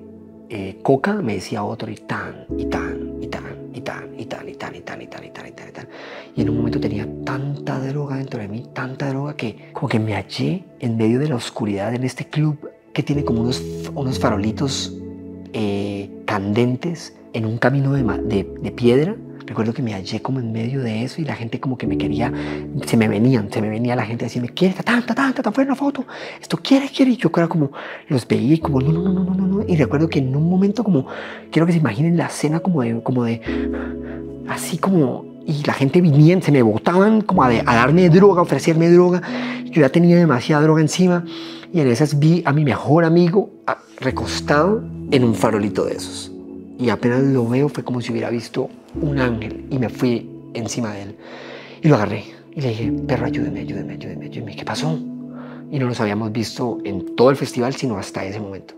coca? Me decía otro, y tan. Y en un momento tenía tanta droga dentro de mí, tanta droga, que como que me hallé en medio de la oscuridad en este club que tiene como unos farolitos candentes en un camino de piedra. Recuerdo que me hallé como en medio de eso y la gente como que me quería, se me venía la gente a decirme, ¿quiere? Tatán, fuera una foto, esto quiere. Y yo era como, los veía y como, no. Y recuerdo que en un momento como, quiero que se imaginen la escena como de así como, y la gente viniendo, se me botaban como a darme droga, a ofrecerme droga. Yo ya tenía demasiada droga encima, y en esas vi a mi mejor amigo recostado en un farolito de esos. Y apenas lo veo, fue como si hubiera visto un ángel, y me fui encima de él y lo agarré y le dije, perro, ayúdeme, ¿qué pasó? Y no nos habíamos visto en todo el festival, sino hasta ese momento.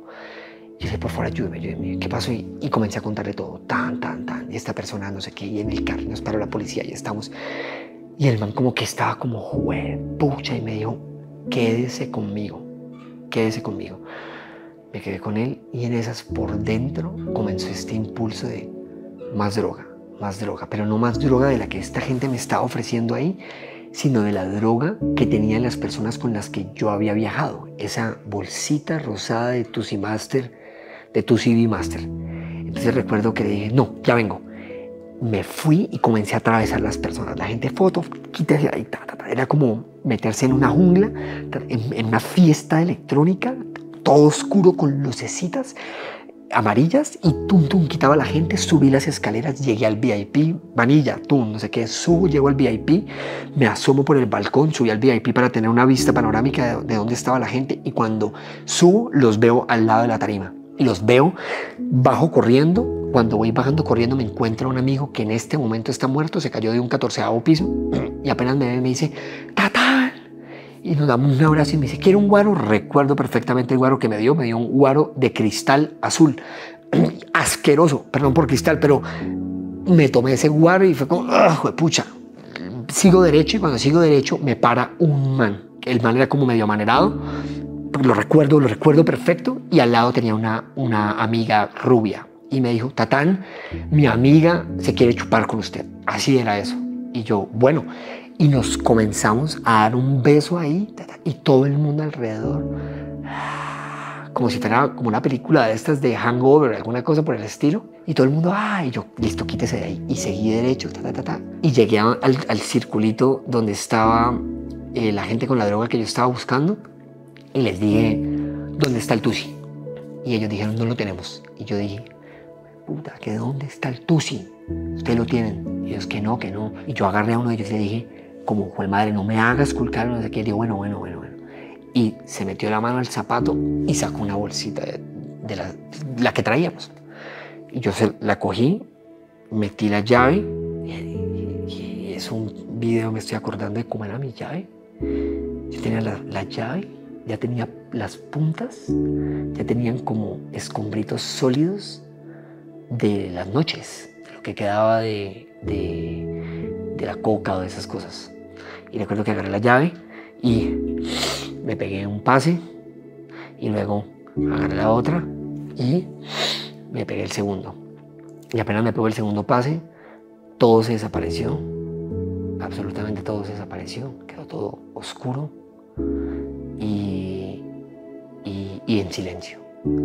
Yo dije, por favor, ayúdeme, ¿qué pasó? Y comencé a contarle todo, y esta persona no sé qué, y en el carro nos paró la policía y estamos. Y el man como que estaba como, juepucha, y me dijo, quédese conmigo. Me quedé con él, y en esas, por dentro, comenzó este impulso de más droga, pero no más droga de la que esta gente me estaba ofreciendo ahí, sino de la droga que tenían las personas con las que yo había viajado. Esa bolsita rosada de Tusi Master, de Tusi B Master. Entonces recuerdo que dije, no, ya vengo. Me fui y comencé a atravesar las personas. La gente, foto, quítese ahí. Era como meterse en una jungla, en una fiesta electrónica, todo oscuro con lucecitas amarillas y quitaba a la gente, subí las escaleras, llegué al VIP, vanilla, no sé qué, subo, llego al VIP, me asomo por el balcón, subí al VIP para tener una vista panorámica de dónde estaba la gente y cuando subo los veo al lado de la tarima y los veo, bajo corriendo, cuando voy bajando corriendo me encuentro a un amigo que en este momento está muerto, se cayó de un 14º piso y apenas me ve me dice, ¡Tatán! Y nos damos un abrazo y me dice, ¿quiere un guaro? Recuerdo perfectamente el guaro que me dio un guaro de cristal azul, asqueroso, perdón por cristal, pero me tomé ese guaro y fue como, ¡juepucha! Sigo derecho y cuando sigo derecho me para un man. El man era como medio amanerado, lo recuerdo perfecto y al lado tenía una amiga rubia y me dijo, Tatán, mi amiga se quiere chupar con usted. Así era eso. Y yo, bueno... Y nos comenzamos a dar un beso ahí y todo el mundo alrededor, como si fuera como una película de estas de Hangover, alguna cosa por el estilo. Y todo el mundo, y yo, listo, quítese de ahí. Y seguí derecho, y llegué al circulito donde estaba la gente con la droga que yo estaba buscando y les dije, ¿dónde está el Tusi? Y ellos dijeron, no lo tenemos. Y yo dije, puta, ¿que dónde está el Tusi? Ustedes lo tienen. Y ellos, que no. Y yo agarré a uno de ellos y le dije, como, Juan madre, no me hagas culcar, no sé qué. Y digo, bueno. Y se metió la mano al zapato y sacó una bolsita de la que traíamos. Y yo la cogí, metí la llave y es un video, me estoy acordando de cómo era mi llave. Yo tenía la llave, ya tenía las puntas, ya tenían como escombritos sólidos de las noches, de lo que quedaba de la coca o de esas cosas. Y recuerdo que agarré la llave y me pegué un pase y luego agarré la otra y me pegué el segundo. Y apenas me pegó el segundo pase, todo se desapareció, absolutamente todo se desapareció, quedó todo oscuro y en silencio,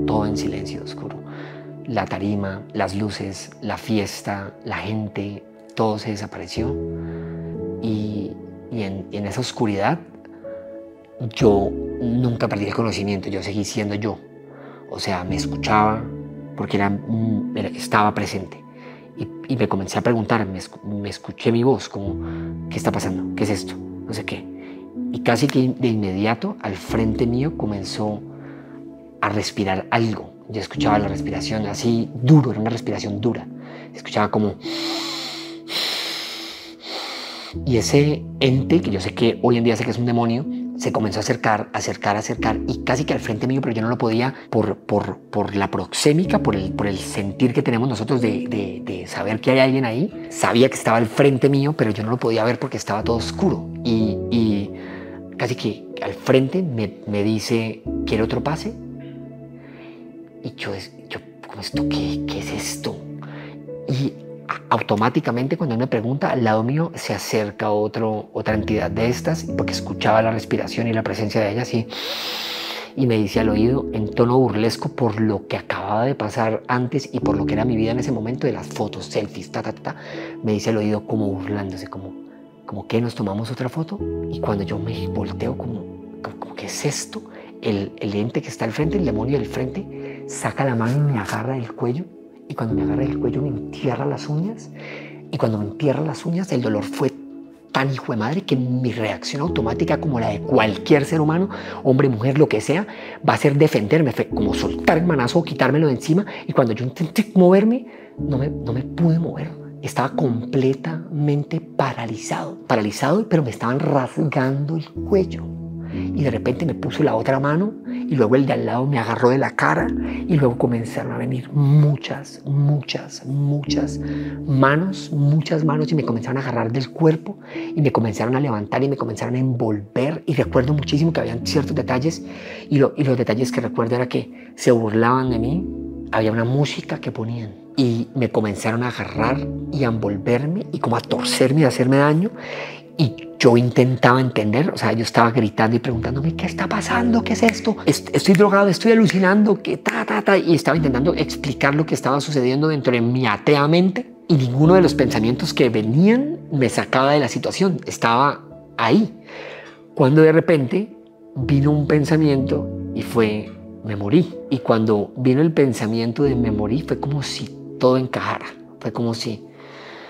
todo en silencio oscuro. La tarima, las luces, la fiesta, la gente, todo se desapareció y en esa oscuridad yo nunca perdí el conocimiento, yo seguí siendo yo. O sea, me escuchaba porque estaba presente y me comencé a preguntar, me escuché mi voz como, ¿qué está pasando? ¿Qué es esto? No sé qué. Y casi que de inmediato al frente mío comenzó a respirar algo. Yo escuchaba la respiración así duro, era una respiración dura. Escuchaba como... Y ese ente, que yo sé que hoy en día sé que es un demonio, se comenzó a acercar y casi que al frente mío, pero yo no lo podía por la proxémica, por el sentir que tenemos nosotros de saber que hay alguien ahí. Sabía que estaba al frente mío, pero yo no lo podía ver porque estaba todo oscuro. Y casi que al frente me dice, ¿quiere otro pase? Y yo ¿cómo esto? ¿Qué es esto? Y automáticamente cuando él me pregunta, al lado mío se acerca otra entidad de estas, porque escuchaba la respiración y la presencia de ella así, y me dice al oído en tono burlesco por lo que acababa de pasar antes y por lo que era mi vida en ese momento de las fotos, selfies, me dice al oído como burlándose, como que nos tomamos otra foto. Y cuando yo me volteo como ¿qué es esto? El ente que está al frente, el demonio del frente, saca la mano y me agarra del cuello. Y cuando me agarra el cuello me entierra las uñas. Y cuando me entierra las uñas, el dolor fue tan hijo de madre que mi reacción automática, como la de cualquier ser humano, hombre, mujer, lo que sea, va a ser defenderme, fue como soltar el manazo o quitármelo de encima. Y cuando yo intenté moverme, no me pude mover. Estaba completamente paralizado, pero me estaban rasgando el cuello. Y de repente me puso la otra mano y luego el de al lado me agarró de la cara y luego comenzaron a venir muchas manos y me comenzaron a agarrar del cuerpo y me comenzaron a levantar y me comenzaron a envolver. Y recuerdo muchísimo que habían ciertos detalles y los detalles que recuerdo era que se burlaban de mí, había una música que ponían y me comenzaron a agarrar y a envolverme y como a torcerme y a hacerme daño. Y Yo intentaba entender, o sea, yo estaba gritando y preguntándome, ¿qué está pasando? ¿Qué es esto? Estoy drogado, estoy alucinando, ¿qué y estaba intentando explicar lo que estaba sucediendo dentro de mi atea mente y ninguno de los pensamientos que venían me sacaba de la situación, estaba ahí. Cuando de repente vino un pensamiento y fue, me morí. Y cuando vino el pensamiento de me morí, fue como si todo encajara, fue como si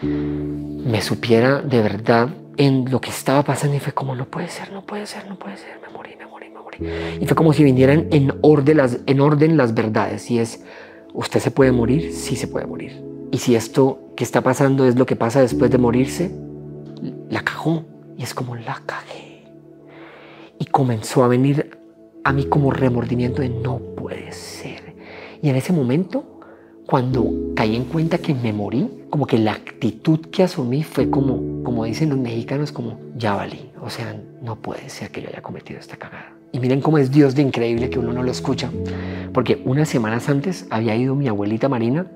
me supiera de verdad en lo que estaba pasando y fue como no puede ser, no puede ser, no puede ser, me morí, me morí, me morí. Y fue como si vinieran en orden las verdades y es, ¿usted se puede morir? Sí se puede morir. Y si esto que está pasando es lo que pasa después de morirse, la cagó y es como la cagué. Y comenzó a venir a mí como remordimiento de no puede ser. Y en ese momento, cuando caí en cuenta que me morí, como que la actitud que asumí fue como dicen los mexicanos, como ya valí. O sea, no puede ser que yo haya cometido esta cagada. Y miren cómo es Dios de increíble que uno no lo escucha. Porque unas semanas antes había ido mi abuelita Marina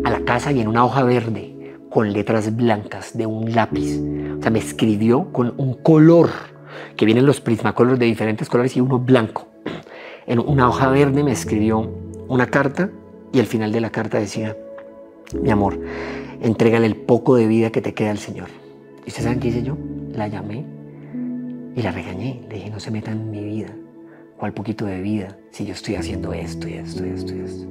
a la casa y en una hoja verde con letras blancas de un lápiz. O sea, me escribió con un color, que vienen los Prismacolor de diferentes colores y uno blanco. En una hoja verde me escribió una carta y al final de la carta decía, mi amor, entrégale el poco de vida que te queda al Señor. ¿Y ustedes saben qué hice yo? La llamé y la regañé. Le dije, no se meta en mi vida. ¿Cuál poquito de vida? Si yo estoy haciendo esto y esto y esto y esto.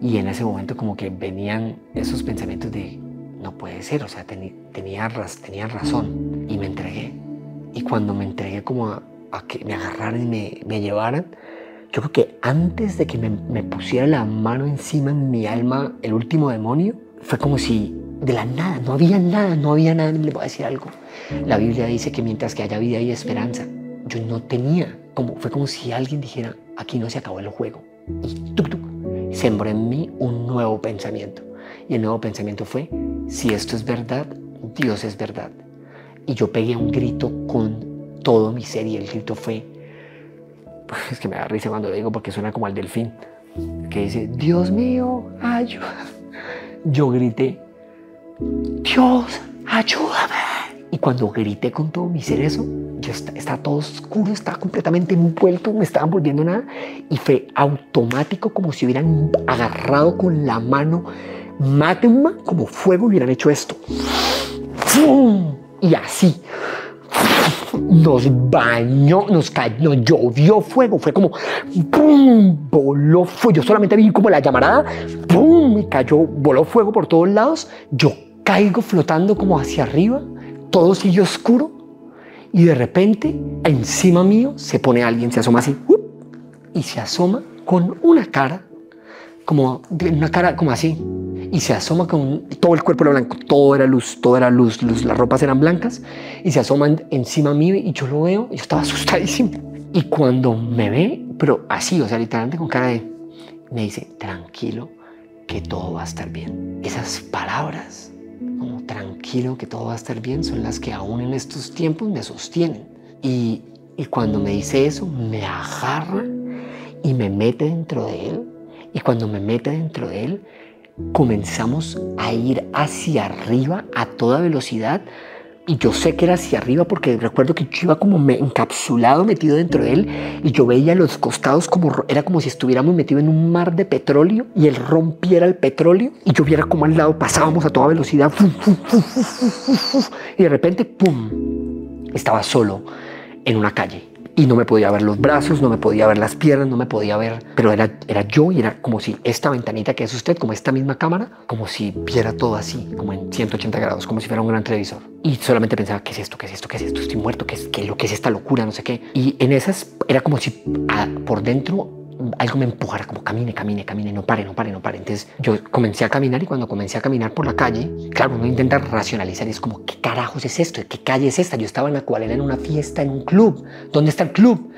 Y en ese momento como que venían esos pensamientos de, no puede ser, o sea, tenía razón. Y me entregué. Y cuando me entregué como a que me agarraran y me llevaran, yo creo que antes de que me pusiera la mano encima en mi alma, el último demonio, fue como si de la nada, no había nada, le voy a decir algo. La Biblia dice que mientras que haya vida hay esperanza. Yo no tenía, fue como si alguien dijera, aquí no se acabó el juego. Y sembró en mí un nuevo pensamiento. Y el nuevo pensamiento fue, si esto es verdad, Dios es verdad. Y yo pegué un grito con todo mi ser y el grito fue, es que me da risa cuando lo digo porque suena como al delfín, que dice, Dios mío, ayuda. Yo grité, Dios, ayúdame. Y cuando grité con todo mi ser eso, yo estaba todo oscuro, estaba completamente envuelto, me estaban volviendo nada. Y fue automático, como si hubieran agarrado con la mano magma, como fuego, hubieran hecho esto. ¡Fum! Y así nos bañó, nos cayó, llovió fuego, fue como ¡pum! Voló fuego. Yo solamente vi como la llamarada, ¡pum! Y cayó, voló fuego por todos lados. Yo caigo flotando como hacia arriba, todo sigue oscuro y de repente encima mío se pone alguien, se asoma así y se asoma con una cara como así. Y se asoma con todo el cuerpo era blanco, todo era luz, las ropas eran blancas y se asoma encima mío y yo lo veo y yo estaba asustadísimo. Y cuando me ve, pero así, o sea, literalmente con cara de, me dice, tranquilo, que todo va a estar bien. Esas palabras, como tranquilo, que todo va a estar bien, son las que aún en estos tiempos me sostienen. Y cuando me dice eso, me agarra y me mete dentro de él. Y cuando me mete dentro de él, comenzamos a ir hacia arriba a toda velocidad y yo sé que era hacia arriba porque recuerdo que yo iba como encapsulado, metido dentro de él y yo veía los costados era como si estuviéramos metidos en un mar de petróleo y él rompiera el petróleo y yo viera como al lado pasábamos a toda velocidad y de repente ¡pum! Estaba solo en una calle. Y no me podía ver los brazos, no me podía ver las piernas, no me podía ver, pero era yo y era como si esta ventanita que es usted, como esta misma cámara, como si viera todo así, como en 180 grados, como si fuera un gran televisor. Y solamente pensaba, ¿qué es esto? ¿Qué es esto? ¿Qué es esto? Estoy muerto, ¿qué es esta locura? No sé qué. Y en esas era como si por dentro algo me empujara, como camine, no pare. Entonces yo comencé a caminar y cuando comencé a caminar por la calle, claro, uno intenta racionalizar y es como, ¿qué carajos es esto? ¿Qué calle es esta? Yo estaba en la cual era en una fiesta, en un club. ¿Dónde está el club?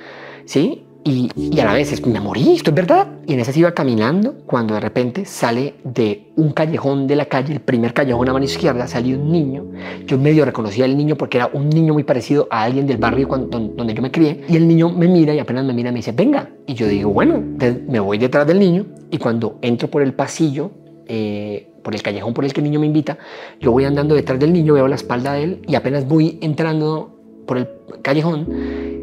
¿Sí? Y a la vez me morí, esto es verdad. Y en esas iba caminando cuando de repente sale de un callejón de la calle, el primer callejón a mano izquierda, salió un niño. Yo medio reconocía al niño porque era un niño muy parecido a alguien del barrio donde yo me crié. Y el niño me mira y apenas me mira me dice, venga. Y yo digo, bueno, me voy detrás del niño. Y cuando entro por el pasillo, por el callejón por el que el niño me invita. Yo voy andando detrás del niño, veo la espalda de él y apenas voy entrando por el callejón,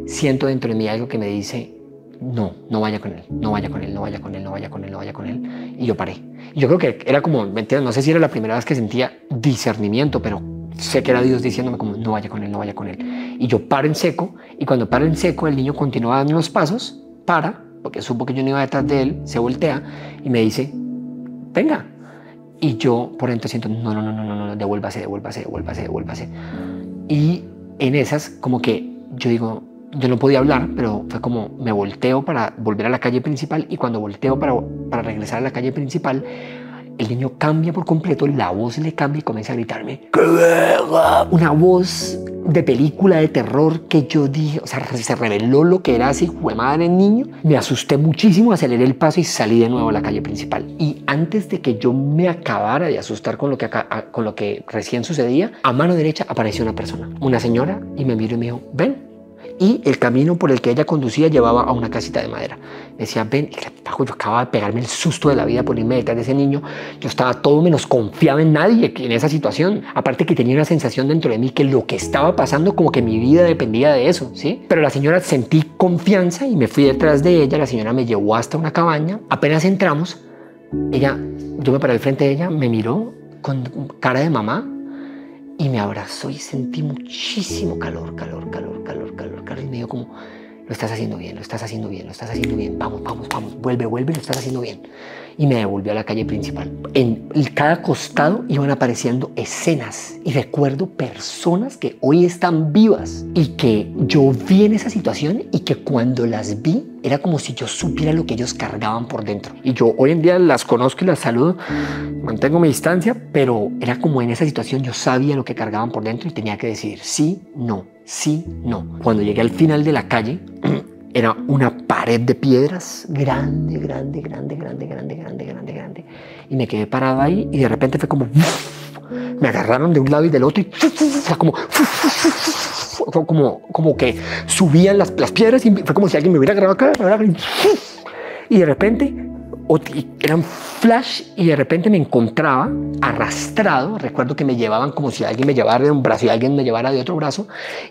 siento dentro de mí algo que me dice, no, no vaya con él, no vaya con él, no vaya con él, no vaya con él, no vaya con él. Y yo paré. Y yo creo que era como, no sé si era la primera vez que sentía discernimiento, pero sé que era Dios diciéndome como, no vaya con él, no vaya con él. Y yo paro en seco, y cuando paro en seco, el niño continúa dando unos pasos, para, porque supo que yo no iba detrás de él, se voltea y me dice, venga. Y yo por dentro siento, no, devuélvase. Y en esas, como que yo digo, yo no podía hablar, pero fue como me volteo para volver a la calle principal y cuando volteo para regresar a la calle principal, el niño cambia por completo, la voz le cambia y comienza a gritarme una voz de película de terror que yo dije, o sea, se reveló lo que era así, fue madre el niño. Me asusté muchísimo, aceleré el paso y salí de nuevo a la calle principal. Y antes de que yo me acabara de asustar con lo que recién sucedía, a mano derecha apareció una persona, una señora, y me miró y me dijo, ven. Y el camino por el que ella conducía llevaba a una casita de madera. Decía, ven, y yo acababa de pegarme el susto de la vida por irme detrás de ese niño. Yo estaba todo menos confiado en nadie en esa situación. Aparte que tenía una sensación dentro de mí que lo que estaba pasando, como que mi vida dependía de eso, ¿sí? Pero la señora, sentí confianza y me fui detrás de ella. La señora me llevó hasta una cabaña. Apenas entramos, yo me paré al frente de ella, me miró con cara de mamá y me abrazó y sentí muchísimo calor. Y me dijo como, lo estás haciendo bien, vamos, vuelve, lo estás haciendo bien. Y me devolvió a la calle principal. En cada costado iban apareciendo escenas y recuerdo personas que hoy están vivas y que yo vi en esa situación y que cuando las vi era como si yo supiera lo que ellos cargaban por dentro. Y yo hoy en día las conozco y las saludo, mantengo mi distancia, pero era como en esa situación yo sabía lo que cargaban por dentro y tenía que decidir sí, no. Cuando llegué al final de la calle, era una pared de piedras grande. Y me quedé parado ahí y de repente fue como, me agarraron de un lado y del otro y fue como que subían las piedras y fue como si alguien me hubiera agarrado acá. Y de repente era un flash y de repente me encontraba arrastrado. Recuerdo que me llevaban como si alguien me llevara de un brazo y alguien me llevara de otro brazo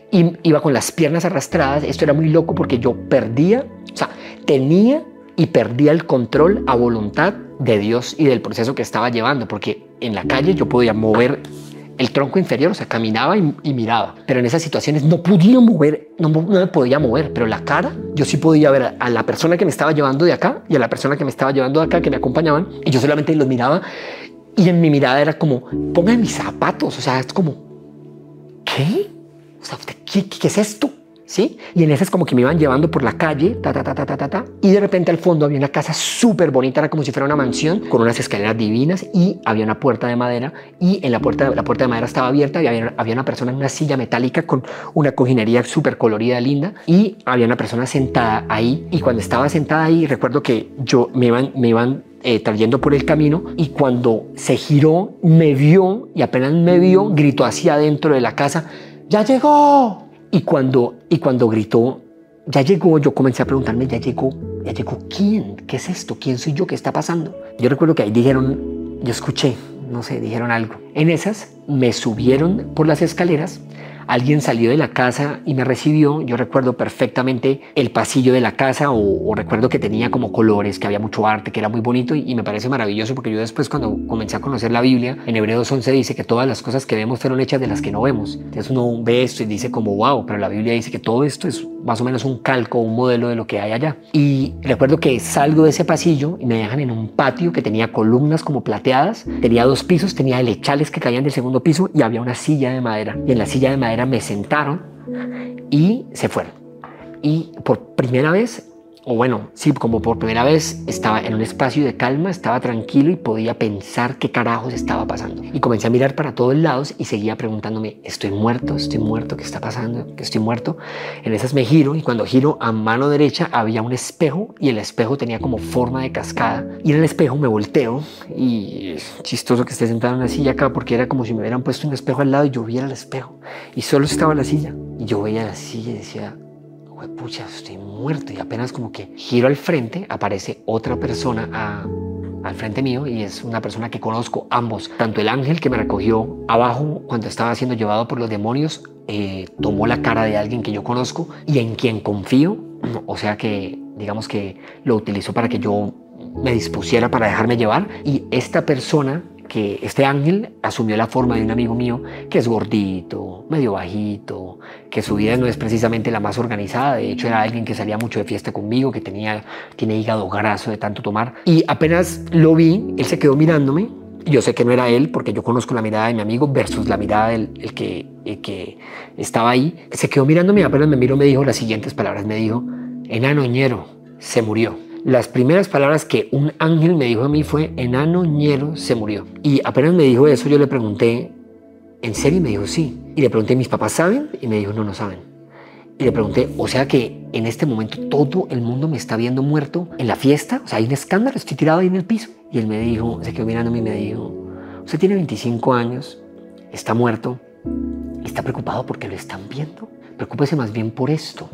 y iba con las piernas arrastradas. Esto era muy loco porque yo tenía y perdía el control a voluntad de Dios y del proceso que estaba llevando, porque en la calle yo podía mover el tronco inferior, o sea, caminaba y miraba, pero en esas situaciones no podía mover, no me podía mover, pero la cara, yo sí podía ver a la persona que me estaba llevando de acá y a la persona que me estaba llevando de acá, que me acompañaban, y yo solamente los miraba y en mi mirada era como, pongan mis zapatos, o sea, es como, ¿qué? O sea, ¿qué es esto? ¿Sí? Y en esas como que me iban llevando por la calle, y de repente al fondo había una casa súper bonita, era como si fuera una mansión, con unas escaleras divinas y había una puerta de madera y en la puerta de madera estaba abierta y había una persona en una silla metálica con una cojinería súper colorida, linda, y había una persona sentada ahí y cuando estaba sentada ahí recuerdo que me iban trayendo por el camino y cuando se giró me vio y apenas me vio gritó hacia adentro de la casa, ¡ya llegó! Y cuando gritó, ya llegó, yo comencé a preguntarme, ¿ya llegó quién? ¿Qué es esto? ¿Quién soy yo? ¿Qué está pasando? Yo recuerdo que ahí dijeron, yo escuché, no sé, dijeron algo. En esas me subieron por las escaleras, alguien salió de la casa y me recibió. Yo recuerdo perfectamente el pasillo de la casa o recuerdo que tenía como colores, que había mucho arte, que era muy bonito y me parece maravilloso porque yo después cuando comencé a conocer la Biblia, en Hebreos 11 dice que todas las cosas que vemos fueron hechas de las que no vemos. Entonces uno ve esto y dice como wow, pero la Biblia dice que todo esto es más o menos un calco, un modelo de lo que hay allá. Y recuerdo que salgo de ese pasillo y me dejan en un patio que tenía columnas como plateadas, tenía 2 pisos, tenía helechales que caían del segundo piso y había una silla de madera. Y en la silla de madera me sentaron y se fueron. Y por primera vez, como por primera vez estaba en un espacio de calma, estaba tranquilo y podía pensar qué carajos estaba pasando. Y comencé a mirar para todos lados y seguía preguntándome, ¿estoy muerto? ¿Qué está pasando? ¿Que estoy muerto? En esas me giro y cuando giro a mano derecha había un espejo y el espejo tenía como forma de cascada. Y en el espejo me volteo y es chistoso que esté sentado en una silla acá porque era como si me hubieran puesto un espejo al lado y yo viera el espejo. Y solo estaba la silla. Y yo veía la silla y decía, pucha, estoy muerto. Y apenas como que giro al frente, aparece otra persona al frente mío y es una persona que conozco ambos. Tanto el ángel que me recogió abajo cuando estaba siendo llevado por los demonios, tomó la cara de alguien que yo conozco y en quien confío. O sea que, digamos que lo utilizó para que yo me dispusiera para dejarme llevar. Y esta persona, que este ángel, asumió la forma de un amigo mío que es gordito, medio bajito, que su vida no es precisamente la más organizada. De hecho, era alguien que salía mucho de fiesta conmigo, que tiene hígado graso de tanto tomar. Y apenas lo vi, él se quedó mirándome. Yo sé que no era él porque yo conozco la mirada de mi amigo versus la mirada del que estaba ahí. Se quedó mirándome y apenas me miró me dijo las siguientes palabras. Me dijo: enano ñero, se murió. Las primeras palabras que un ángel me dijo a mí fue: enano ñero, se murió. Y apenas me dijo eso, yo le pregunté: ¿en serio? Y me dijo: sí. Y le pregunté: ¿mis papás saben? Y me dijo: no, no saben. Y le pregunté: o sea que en este momento todo el mundo me está viendo muerto en la fiesta, o sea, hay un escándalo, estoy tirado ahí en el piso. Y él me dijo, se quedó mirándome y me dijo: usted tiene 25 años, está muerto, está preocupado porque lo están viendo, preocúpese más bien por esto.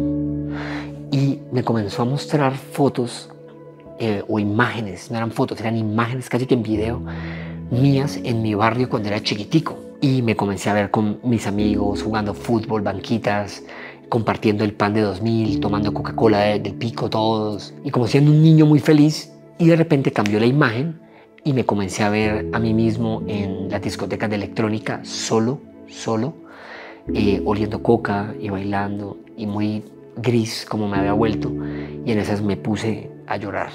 Y me comenzó a mostrar fotos o imágenes, no eran fotos, eran imágenes casi que en video mías en mi barrio cuando era chiquitico. Y me comencé a ver con mis amigos jugando fútbol, banquitas, compartiendo el pan de 2000, tomando Coca-Cola del pico todos y como siendo un niño muy feliz. Y de repente cambió la imagen y me comencé a ver a mí mismo en las discotecas de electrónica solo, oliendo coca y bailando y muy gris como me había vuelto. Y en esas me puse a llorar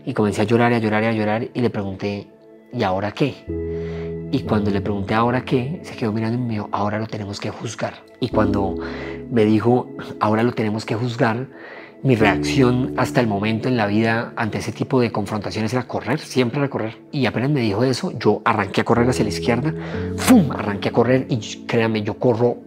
y comencé a llorar y a llorar y a llorar y le pregunté: ¿y ahora qué? Y cuando le pregunté ahora qué, se quedó mirando y me dijo: ahora lo tenemos que juzgar. Y cuando me dijo ahora lo tenemos que juzgar, mi reacción hasta el momento en la vida ante ese tipo de confrontaciones era correr, siempre era correr. Y apenas me dijo eso, yo arranqué a correr hacia la izquierda, ¡fum! Arranqué a correr y créanme, yo corro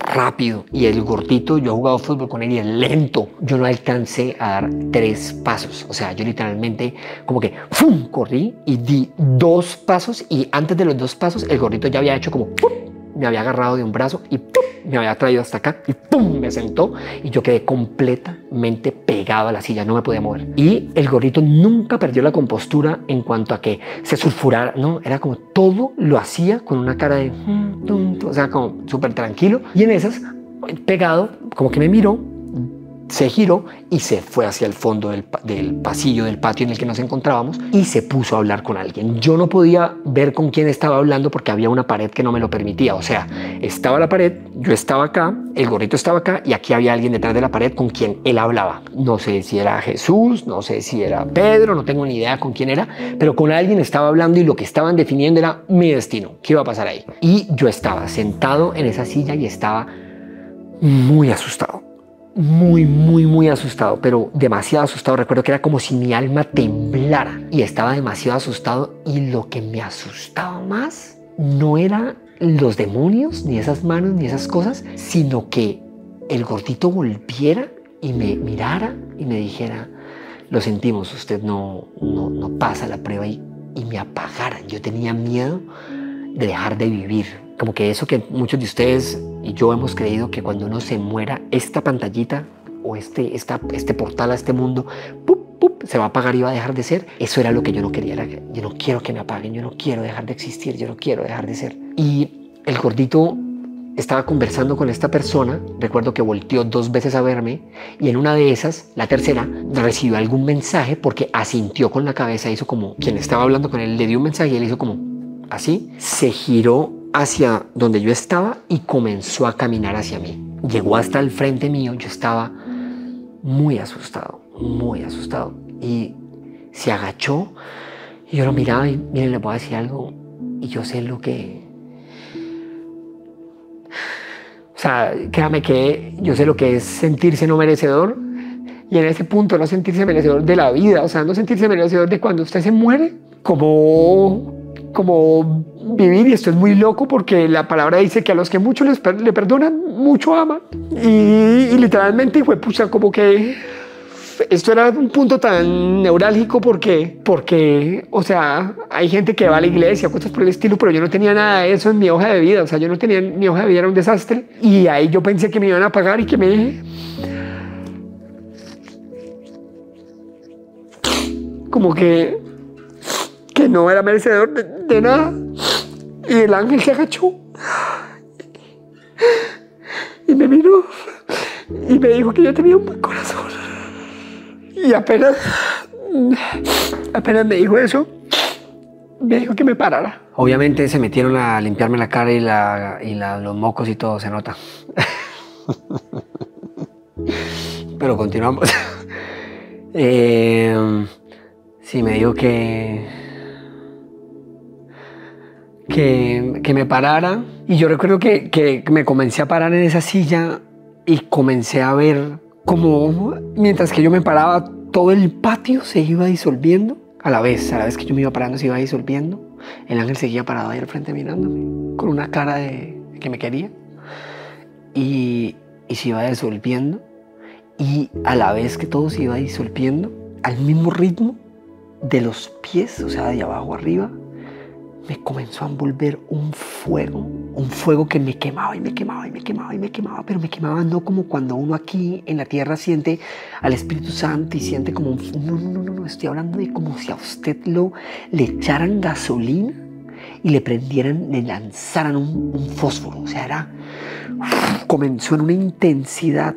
rápido. Y el gordito, yo he jugado fútbol con él y es lento. Yo no alcancé a dar 3 pasos. O sea, yo literalmente como que ¡fum! Corrí y di 2 pasos y antes de los 2 pasos el gordito ya había hecho como ¡pum! Me había agarrado de un brazo y ¡pum! Me había traído hasta acá y ¡pum! Me sentó y yo quedé completamente pegado a la silla, no me podía mover. Y el gordito nunca perdió la compostura en cuanto a que se sulfurara, no, era como todo lo hacía con una cara de o sea, como súper tranquilo. Y en esas, pegado, como que me miró, se giró y se fue hacia el fondo del pasillo, del patio en el que nos encontrábamos y se puso a hablar con alguien. Yo no podía ver con quién estaba hablando porque había una pared que no me lo permitía. O sea, estaba la pared, yo estaba acá, el gordito estaba acá y aquí había alguien detrás de la pared con quien él hablaba. No sé si era Jesús, no sé si era Pedro, no tengo ni idea con quién era, pero con alguien estaba hablando y lo que estaban definiendo era mi destino, qué iba a pasar ahí. Y yo estaba sentado en esa silla y estaba muy asustado. Muy asustado, pero demasiado asustado. Recuerdo que era como si mi alma temblara y estaba demasiado asustado. Y lo que me asustaba más no era los demonios, ni esas manos, ni esas cosas, sino que el gordito volviera y me mirara y me dijera: lo sentimos, usted no pasa la prueba, y me apagaran. Yo tenía miedo de dejar de vivir. Como que eso que muchos de ustedes y yo hemos creído, que cuando uno se muera, esta pantallita o este portal a este mundo se va a apagar y va a dejar de ser. Eso era lo que yo no quería. Yo no quiero que me apaguen, yo no quiero dejar de existir, yo no quiero dejar de ser. Y el gordito estaba conversando con esta persona. Recuerdo que volteó 2 veces a verme y en una de esas, la tercera, recibió algún mensaje porque asintió con la cabeza, hizo como quien estaba hablando con él, le dio un mensaje y él hizo como así, se giró hacia donde yo estaba y comenzó a caminar hacia mí. Llegó hasta el frente mío, yo estaba muy asustado y se agachó y yo lo miraba y miren, le voy a decir algo y yo sé lo que... O sea, créame que yo sé lo que es sentirse no merecedor y en ese punto no sentirse merecedor de la vida, o sea, no sentirse merecedor de cuando usted se muere, como vivir. Y esto es muy loco porque la palabra dice que a los que mucho le perdonan, mucho aman. Y literalmente fue pucha, como que esto era un punto tan neurálgico porque, o sea, hay gente que va a la iglesia, cosas por el estilo, pero yo no tenía nada de eso en mi hoja de vida. O sea, yo no tenía, mi hoja de vida era un desastre. Y ahí yo pensé que me iban a pagar y que me... como que que no era merecedor de nada. Y el ángel se agachó y me miró y me dijo que yo tenía un buen corazón. Y apenas me dijo eso, me dijo que me parara. Obviamente se metieron a limpiarme la cara y los mocos y todo, se nota. Pero continuamos. Sí, me dijo que me parara. Y yo recuerdo que me comencé a parar en esa silla y comencé a ver como mientras que yo me paraba, todo el patio se iba disolviendo. A la vez que yo me iba parando se iba disolviendo. El ángel seguía parado ahí al frente mirándome con una cara de que me quería. Y se iba disolviendo. Y a la vez que todo se iba disolviendo, al mismo ritmo de los pies, o sea, de abajo arriba, me comenzó a envolver un fuego que me quemaba y me quemaba y me quemaba y me quemaba, pero me quemaba no como cuando uno aquí en la tierra siente al Espíritu Santo y siente como no, estoy hablando de como si a usted le echaran gasolina y le lanzaran un fósforo, o sea, comenzó en una intensidad,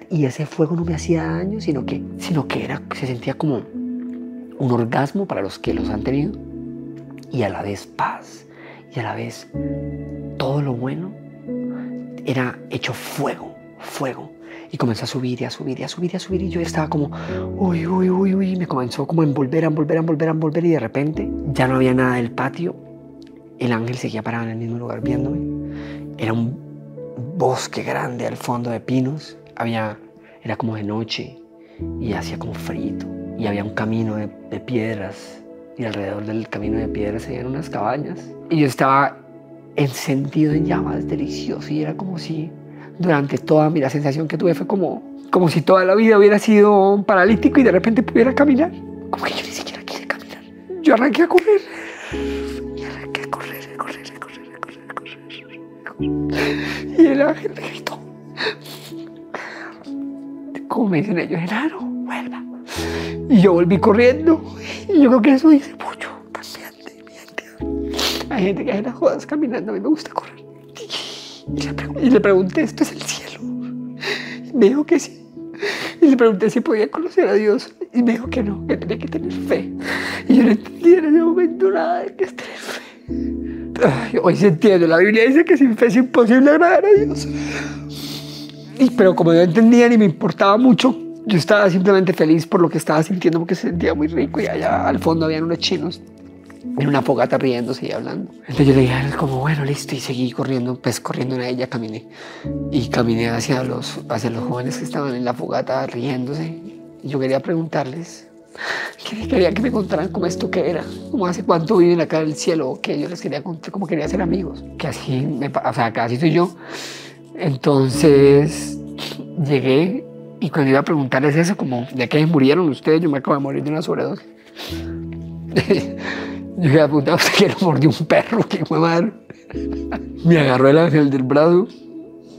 y ese fuego no me hacía daño, sino que se sentía como un orgasmo para los que los han tenido, y a la vez paz, y a la vez todo lo bueno era hecho fuego, y comenzó a subir, y yo estaba como, uy, me comenzó como a envolver, y de repente ya no había nada del patio, el ángel seguía parado en el mismo lugar viéndome, era un bosque grande al fondo de pinos, era como de noche, y hacía como frío, y había un camino de piedras, y alrededor del camino de piedras se veían unas cabañas, y yo estaba encendido en llamas, delicioso, y era como si durante toda la sensación que tuve fue como si toda la vida hubiera sido paralítico y de repente pudiera caminar, como que yo ni siquiera quise caminar, yo arranqué a correr, y el ángel me gritó, como me dicen ellos, enano, vuelva. Y yo volví corriendo. Y yo creo que eso dice mucho también de mi gente. Hay gente que hace las jodas caminando, a mí me gusta correr. Y le pregunté, ¿esto es el cielo? Y me dijo que sí. Y le pregunté si podía conocer a Dios. Y me dijo que no, que tenía que tener fe. Y yo no entendía en ese momento nada de que es tener fe. Ay, hoy se entiende, la Biblia dice que sin fe es imposible agradar a Dios. Pero como yo entendía ni me importaba mucho, yo estaba simplemente feliz por lo que estaba sintiendo porque se sentía muy rico y allá al fondo habían unos chinos en una fogata riéndose y hablando. Entonces yo le dije a él como bueno, listo, y seguí corriendo, pues corriendo en ella caminé. Y caminé hacia los jóvenes que estaban en la fogata riéndose. Y yo quería preguntarles, quería que me contaran cómo esto que era, como hace cuánto viven acá en el cielo, que yo les quería contar, como quería ser amigos, que así, así soy yo. Entonces llegué y cuando iba a preguntarles eso, como ¿de qué murieron ustedes? Yo me acabo de morir de una sobredosis. Yo iba a preguntar, ¿usted que lo mordió un perro? ¿Qué fue madre? Me agarró el ángel del brazo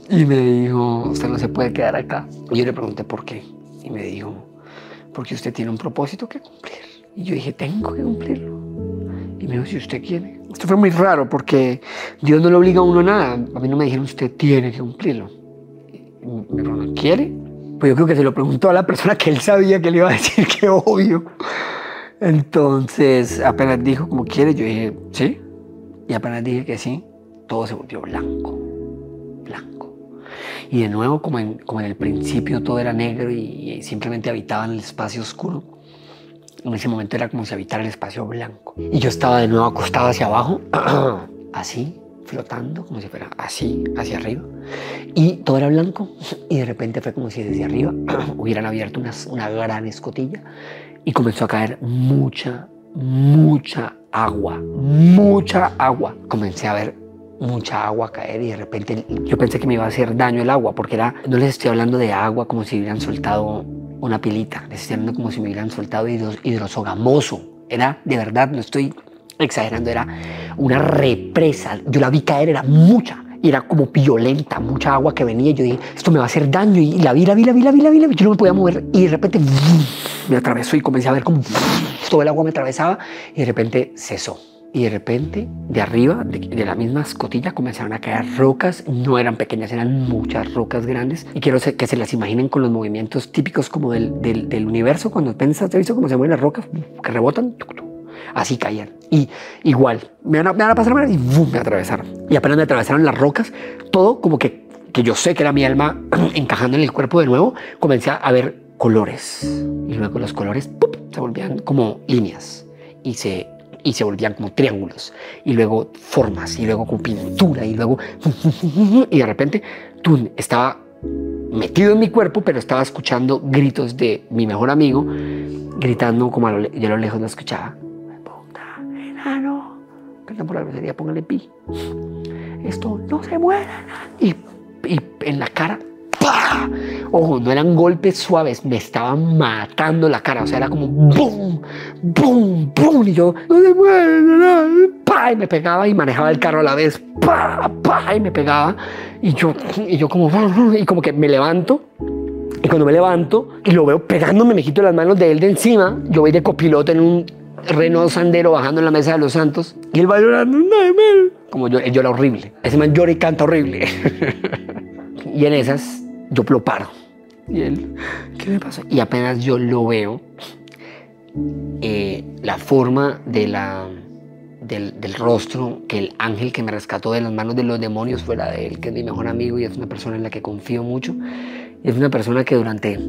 y me dijo, usted no se puede quedar acá. Y yo le pregunté por qué. Y me dijo, porque usted tiene un propósito que cumplir. Y yo dije, tengo que cumplirlo. Y me dijo, si usted quiere. Esto fue muy raro porque Dios no le obliga a uno a nada. A mí no me dijeron, usted tiene que cumplirlo. Y me preguntó, ¿quiere? Pues yo creo que se lo preguntó a la persona que él sabía que le iba a decir que obvio. Entonces, apenas dijo como quiere, yo dije, sí. Y apenas dije que sí, todo se volvió blanco. Y de nuevo, como en el principio todo era negro y simplemente habitaba en el espacio oscuro, en ese momento era como si habitara el espacio blanco. Y yo estaba de nuevo acostado hacia abajo, así, flotando, como si fuera así, hacia arriba. Y todo era blanco y de repente fue como si desde arriba hubieran abierto una gran escotilla y comenzó a caer mucha agua. Comencé a ver mucha agua caer y de repente yo pensé que me iba a hacer daño el agua porque no les estoy hablando de agua como si hubieran soltado una pilita, les estoy hablando como si me hubieran soltado hidrosogamoso. Era de verdad, no estoy exagerando, era una represa. Yo la vi caer, era mucha y era como violenta, mucha agua que venía. Y yo dije, esto me va a hacer daño. Y la vi. Yo no me podía mover. Y de repente me atravesó y comencé a ver como todo el agua me atravesaba. Y de repente cesó. Y de repente, de arriba, de la misma escotilla, comenzaron a caer rocas. No eran pequeñas, eran muchas rocas grandes. Y quiero que se las imaginen con los movimientos típicos como del universo. Cuando piensas, ¿te has visto cómo se mueven las rocas? Que rebotan. Así caían. Y igual, me van a pasar y ¡bum! Me atravesaron. Y apenas me atravesaron las rocas, todo como que yo sé que era mi alma encajando en el cuerpo de nuevo, comencé a ver colores. Y luego los colores ¡pup! Se volvían como líneas. Y se volvían como triángulos, y luego formas, y luego con pintura, y luego... Y de repente, estaba metido en mi cuerpo, pero estaba escuchando gritos de mi mejor amigo, gritando como yo a lo lejos lo escuchaba. Puta, enano, perdón por la grosería, póngale pi. Esto no se muere. Y en la cara... ¡Pah! Ojo, no eran golpes suaves, me estaban matando la cara, o sea, era como ¡bum! ¡Bum! ¡Bum! Y yo, no se mueve, no, ¡pah! Y me pegaba y manejaba el carro a la vez, ¡pah! ¡Pah! Y me pegaba, y yo como, y como que me levanto, y cuando me levanto y lo veo pegándome, me quito las manos de él de encima, yo voy de copiloto en un Renault Sandero bajando en la Mesa de los Santos, y él va llorando, como yo, él llora horrible, ese man llora y canta horrible. Y en esas yo lo paro. Y él, ¿qué me pasa? Y apenas yo lo veo, la forma del rostro, que el ángel que me rescató de las manos de los demonios fuera de él, que es mi mejor amigo y es una persona en la que confío mucho. Y es una persona que durante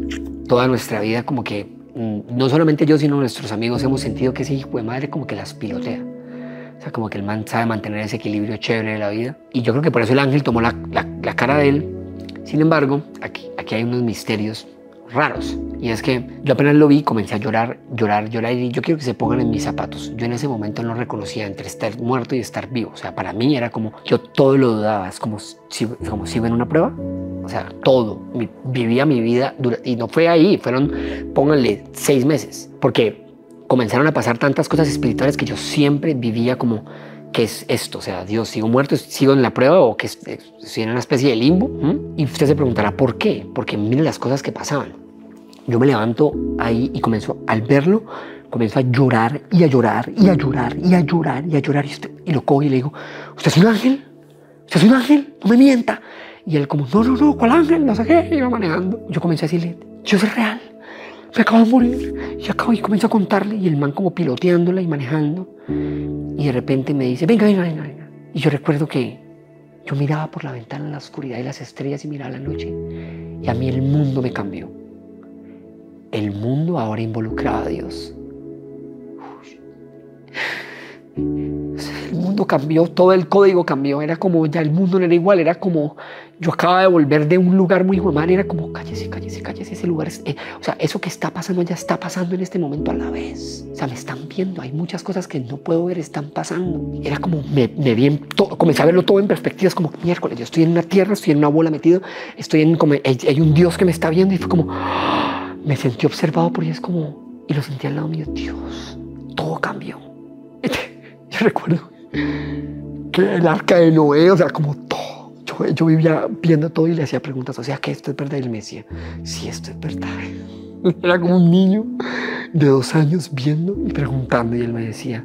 toda nuestra vida como que, no solamente yo, sino nuestros amigos hemos sentido que ese hijo de madre como que las pilotea. O sea, como que el man sabe mantener ese equilibrio chévere de la vida. Y yo creo que por eso el ángel tomó la cara de él. Sin embargo, aquí hay unos misterios raros. Y es que yo apenas lo vi, comencé a llorar. Y yo quiero que se pongan en mis zapatos. Yo en ese momento no reconocía entre estar muerto y estar vivo. O sea, para mí era como, yo todo lo dudaba. Es como si iba en una prueba. O sea, todo. Vivía mi vida. Y no fue ahí, fueron, pónganle, 6 meses. Porque comenzaron a pasar tantas cosas espirituales que yo siempre vivía como... ¿Qué es esto? O sea, Dios, ¿sigo muerto? ¿Sigo en la prueba? ¿O que estoy en una especie de limbo? Y usted se preguntará, ¿por qué? Porque miren las cosas que pasaban. Yo me levanto ahí y al verlo, comienzo a llorar y a llorar y a llorar y a llorar y a llorar. Y lo cojo y le digo, ¿usted es un ángel? ¿Usted es un ángel? No me mienta. Y él como, no, ¿cuál ángel? No sé qué. Iba manejando. Yo comencé a decirle, yo soy real. Me acabo de morir. Y comienzo a contarle. Y el man como piloteándola y manejando. Y de repente me dice, venga. Y yo recuerdo que yo miraba por la ventana en la oscuridad y las estrellas y miraba la noche. Y a mí el mundo me cambió. El mundo ahora involucraba a Dios. El mundo cambió, todo el código cambió. Era como, ya el mundo no era igual. Era como, yo acababa de volver de un lugar muy mal. Era como, cállese. Ese lugar, o sea, eso que está pasando ya está pasando en este momento a la vez. O sea, me están viendo. Hay muchas cosas que no puedo ver, están pasando. Era como, me vi comencé a verlo todo en perspectivas, como, miércoles, yo estoy en una tierra, estoy en una bola metido, hay un Dios que me está viendo. Y fue como, me sentí observado por es como, y lo sentí al lado mío. Dios, todo cambió. Yo recuerdo que el arca de Noé, o sea, como todo. Yo vivía viendo todo y le hacía preguntas, o sea, que esto es verdad. Y él me decía, sí, esto es verdad. Era como un niño de 2 años viendo y preguntando, y él me decía,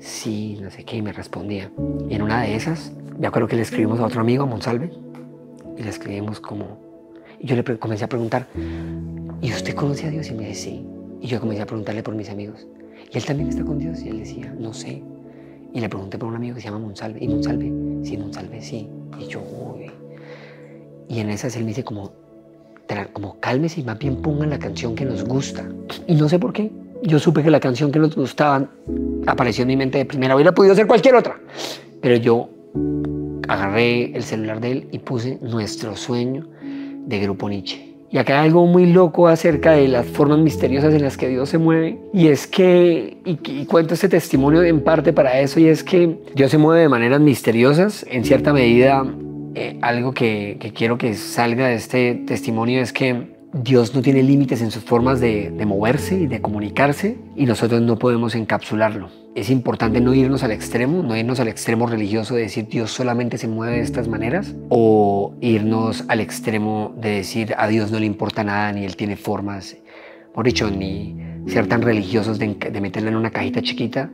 sí, no sé qué, y me respondía. Y en una de esas, me acuerdo que le escribimos a otro amigo, a Monsalve, y le escribimos como, y yo le comencé a preguntar, ¿y usted conoce a Dios? Y me decía, sí. Y yo comencé a preguntarle por mis amigos, ¿y él también está con Dios? Y él decía, no sé. Y le pregunté por un amigo que se llama Monsalve, ¿y Monsalve? Sí, Monsalve, sí. Y yo, uy. Y en esas él me dice como cálmese y más bien pongan la canción que nos gusta. Y no sé por qué. Yo supe que la canción que nos gustaba apareció en mi mente de primera. Hubiera podido ser cualquier otra. Pero yo agarré el celular de él y puse Nuestro Sueño de Grupo Nietzsche. Y acá hay algo muy loco acerca de las formas misteriosas en las que Dios se mueve. Y es que, y cuento este testimonio en parte para eso, y es que Dios se mueve de maneras misteriosas. En cierta medida, algo que quiero que salga de este testimonio es que Dios no tiene límites en sus formas de moverse y de comunicarse, y nosotros no podemos encapsularlo. es importante no irnos al extremo religioso de decir Dios solamente se mueve de estas maneras, o irnos al extremo de decir a Dios no le importa nada, ni Él tiene formas, por dicho, ni ser tan religiosos de meterla en una cajita chiquita,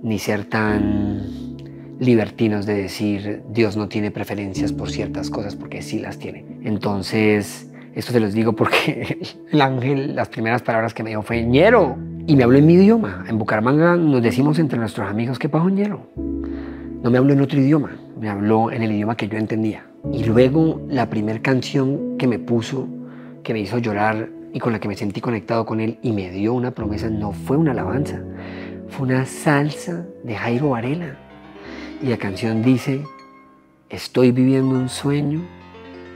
ni ser tan libertinos de decir Dios no tiene preferencias por ciertas cosas, porque sí las tiene. Entonces, esto se los digo porque el ángel, las primeras palabras que me dijo fue ñero, y me habló en mi idioma. En Bucaramanga nos decimos entre nuestros amigos ¿qué pasó, ñero? No me habló en otro idioma, me habló en el idioma que yo entendía. Y luego la primera canción que me puso, que me hizo llorar y con la que me sentí conectado con él y me dio una promesa, no fue una alabanza, fue una salsa de Jairo Varela. Y la canción dice: estoy viviendo un sueño,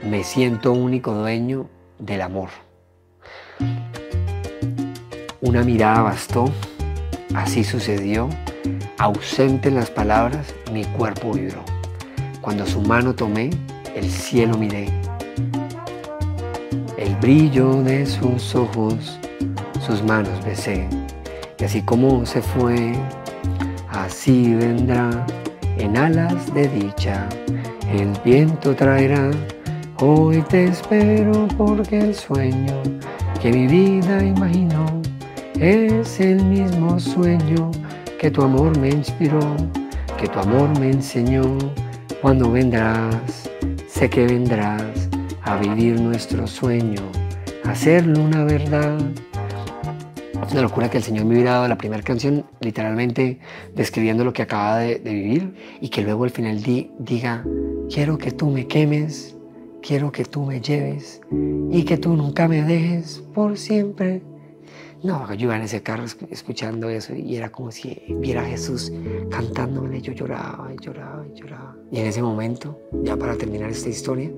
me siento único dueño del amor. Una mirada bastó, así sucedió, ausente en las palabras, mi cuerpo vibró. Cuando su mano tomé, el cielo miré. El brillo de sus ojos, sus manos besé. Y así como se fue, así vendrá, en alas de dicha, el viento traerá. Hoy te espero porque el sueño que mi vida imaginó es el mismo sueño que tu amor me inspiró, que tu amor me enseñó. Cuando vendrás, sé que vendrás a vivir nuestro sueño, a hacerlo una verdad. Es una locura que el Señor me hubiera dado la primera canción literalmente describiendo lo que acababa de vivir, y que luego al final diga: quiero que tú me quemes, quiero que tú me lleves y que tú nunca me dejes por siempre. No, yo iba en ese carro escuchando eso y era como si viera a Jesús cantándomele. Yo lloraba y lloraba y lloraba. Y en ese momento, ya para terminar esta historia,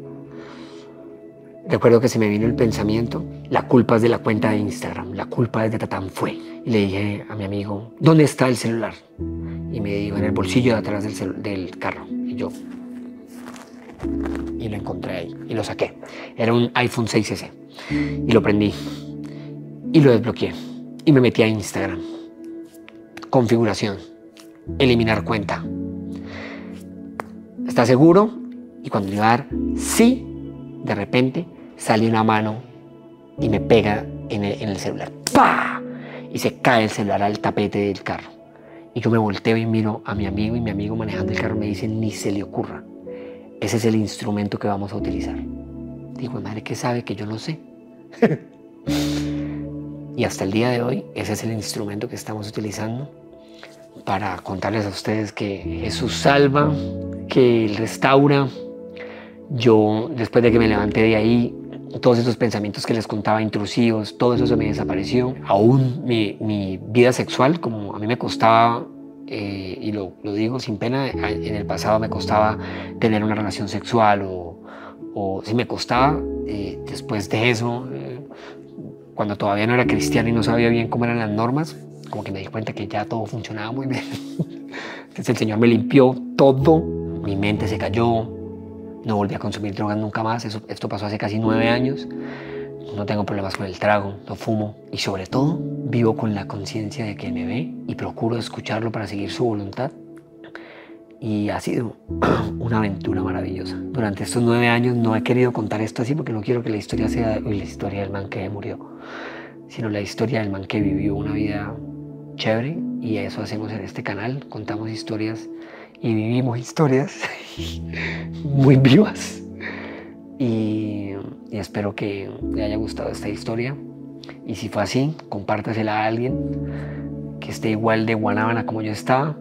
recuerdo que se me vino el pensamiento: la culpa es de la cuenta de Instagram, la culpa es de Tatán Fue. Y le dije a mi amigo: ¿dónde está el celular? Y me dijo: en el bolsillo de atrás del carro. Y yo, y lo encontré ahí y lo saqué. Era un iPhone 6S y lo prendí y lo desbloqueé y me metí a Instagram. Configuración, eliminar cuenta. ¿Estás seguro? Y cuando le iba a dar sí, de repente sale una mano y me pega en el celular. ¡Pah! Y se cae el celular al tapete del carro. Y yo me volteo y miro a mi amigo, y mi amigo manejando el carro me dice: ni se le ocurra. Ese es el instrumento que vamos a utilizar. Digo: madre, ¿qué sabe que yo no sé? Y hasta el día de hoy, ese es el instrumento que estamos utilizando para contarles a ustedes que Jesús salva, que Él restaura. Yo, después de que me levanté de ahí, todos esos pensamientos que les contaba intrusivos, todo eso se me desapareció. Aún mi vida sexual, como a mí me costaba, y lo digo sin pena, en el pasado me costaba tener una relación sexual, o sí me costaba. Después de eso, cuando todavía no era cristiano y no sabía bien cómo eran las normas, como que me di cuenta que ya todo funcionaba muy bien. Entonces el Señor me limpió todo, mi mente se cayó, no volví a consumir drogas nunca más. Esto pasó hace casi 9 años. No tengo problemas con el trago, no fumo, y sobre todo vivo con la conciencia de que me ve y procuro escucharlo para seguir su voluntad. Y ha sido una aventura maravillosa. Durante estos 9 años no he querido contar esto así porque no quiero que la historia sea la historia del man que murió, sino la historia del man que vivió una vida chévere, y eso hacemos en este canal. Contamos historias y vivimos historias muy vivas. Y espero que le haya gustado esta historia. Y si fue así, compártasela a alguien que esté igual de guanábana como yo estaba,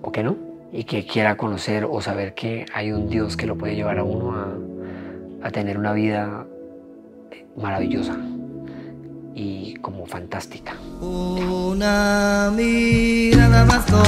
o que no, y que quiera conocer o saber que hay un Dios que lo puede llevar a uno a tener una vida maravillosa y como fantástica. Una mirada bastó